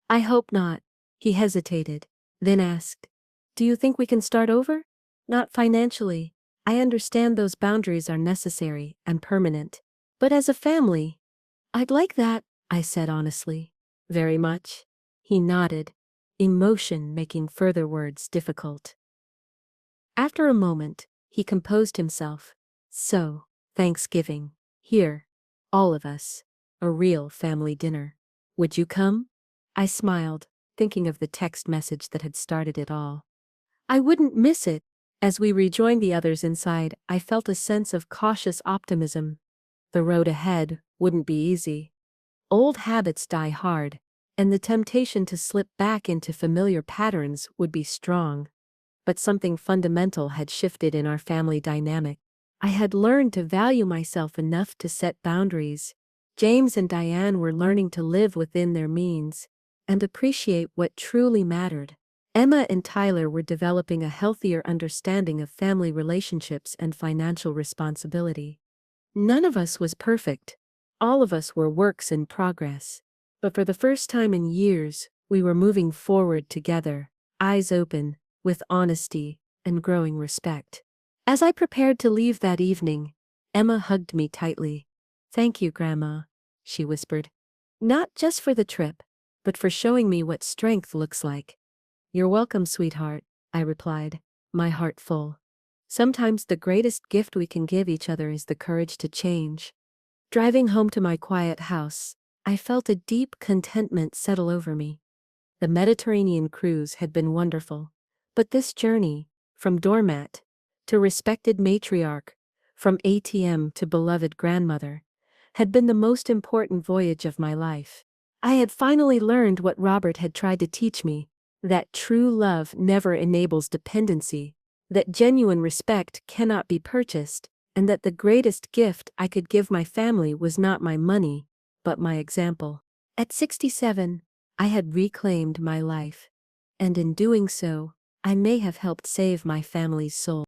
S1: "I hope not." He hesitated, then asked, "Do you think we can start over?" "Not financially. I understand those boundaries are necessary and permanent. But as a family, I'd like that," I said honestly. "Very much?" He nodded, emotion making further words difficult. After a moment, he composed himself. "So, Thanksgiving. Here. All of us. A real family dinner. Would you come?" I smiled, thinking of the text message that had started it all. I wouldn't miss it. As we rejoined the others inside, I felt a sense of cautious optimism. The road ahead wouldn't be easy. Old habits die hard, and the temptation to slip back into familiar patterns would be strong. But something fundamental had shifted in our family dynamic. I had learned to value myself enough to set boundaries. James and Diane were learning to live within their means and appreciate what truly mattered. Emma and Tyler were developing a healthier understanding of family relationships and financial responsibility. None of us was perfect. All of us were works in progress. But for the first time in years, we were moving forward together, eyes open, with honesty and growing respect. As I prepared to leave that evening, Emma hugged me tightly. "Thank you, Grandma," she whispered. "Not just for the trip, but for showing me what strength looks like." "You're welcome, sweetheart," I replied, my heart full. Sometimes the greatest gift we can give each other is the courage to change. Driving home to my quiet house, I felt a deep contentment settle over me. The Mediterranean cruise had been wonderful, but this journey, from doormat to respected matriarch, from ATM to beloved grandmother, had been the most important voyage of my life. I had finally learned what Robert had tried to teach me, that true love never enables dependency, that genuine respect cannot be purchased, and that the greatest gift I could give my family was not my money, but my example. At 67, I had reclaimed my life. And in doing so, I may have helped save my family's soul.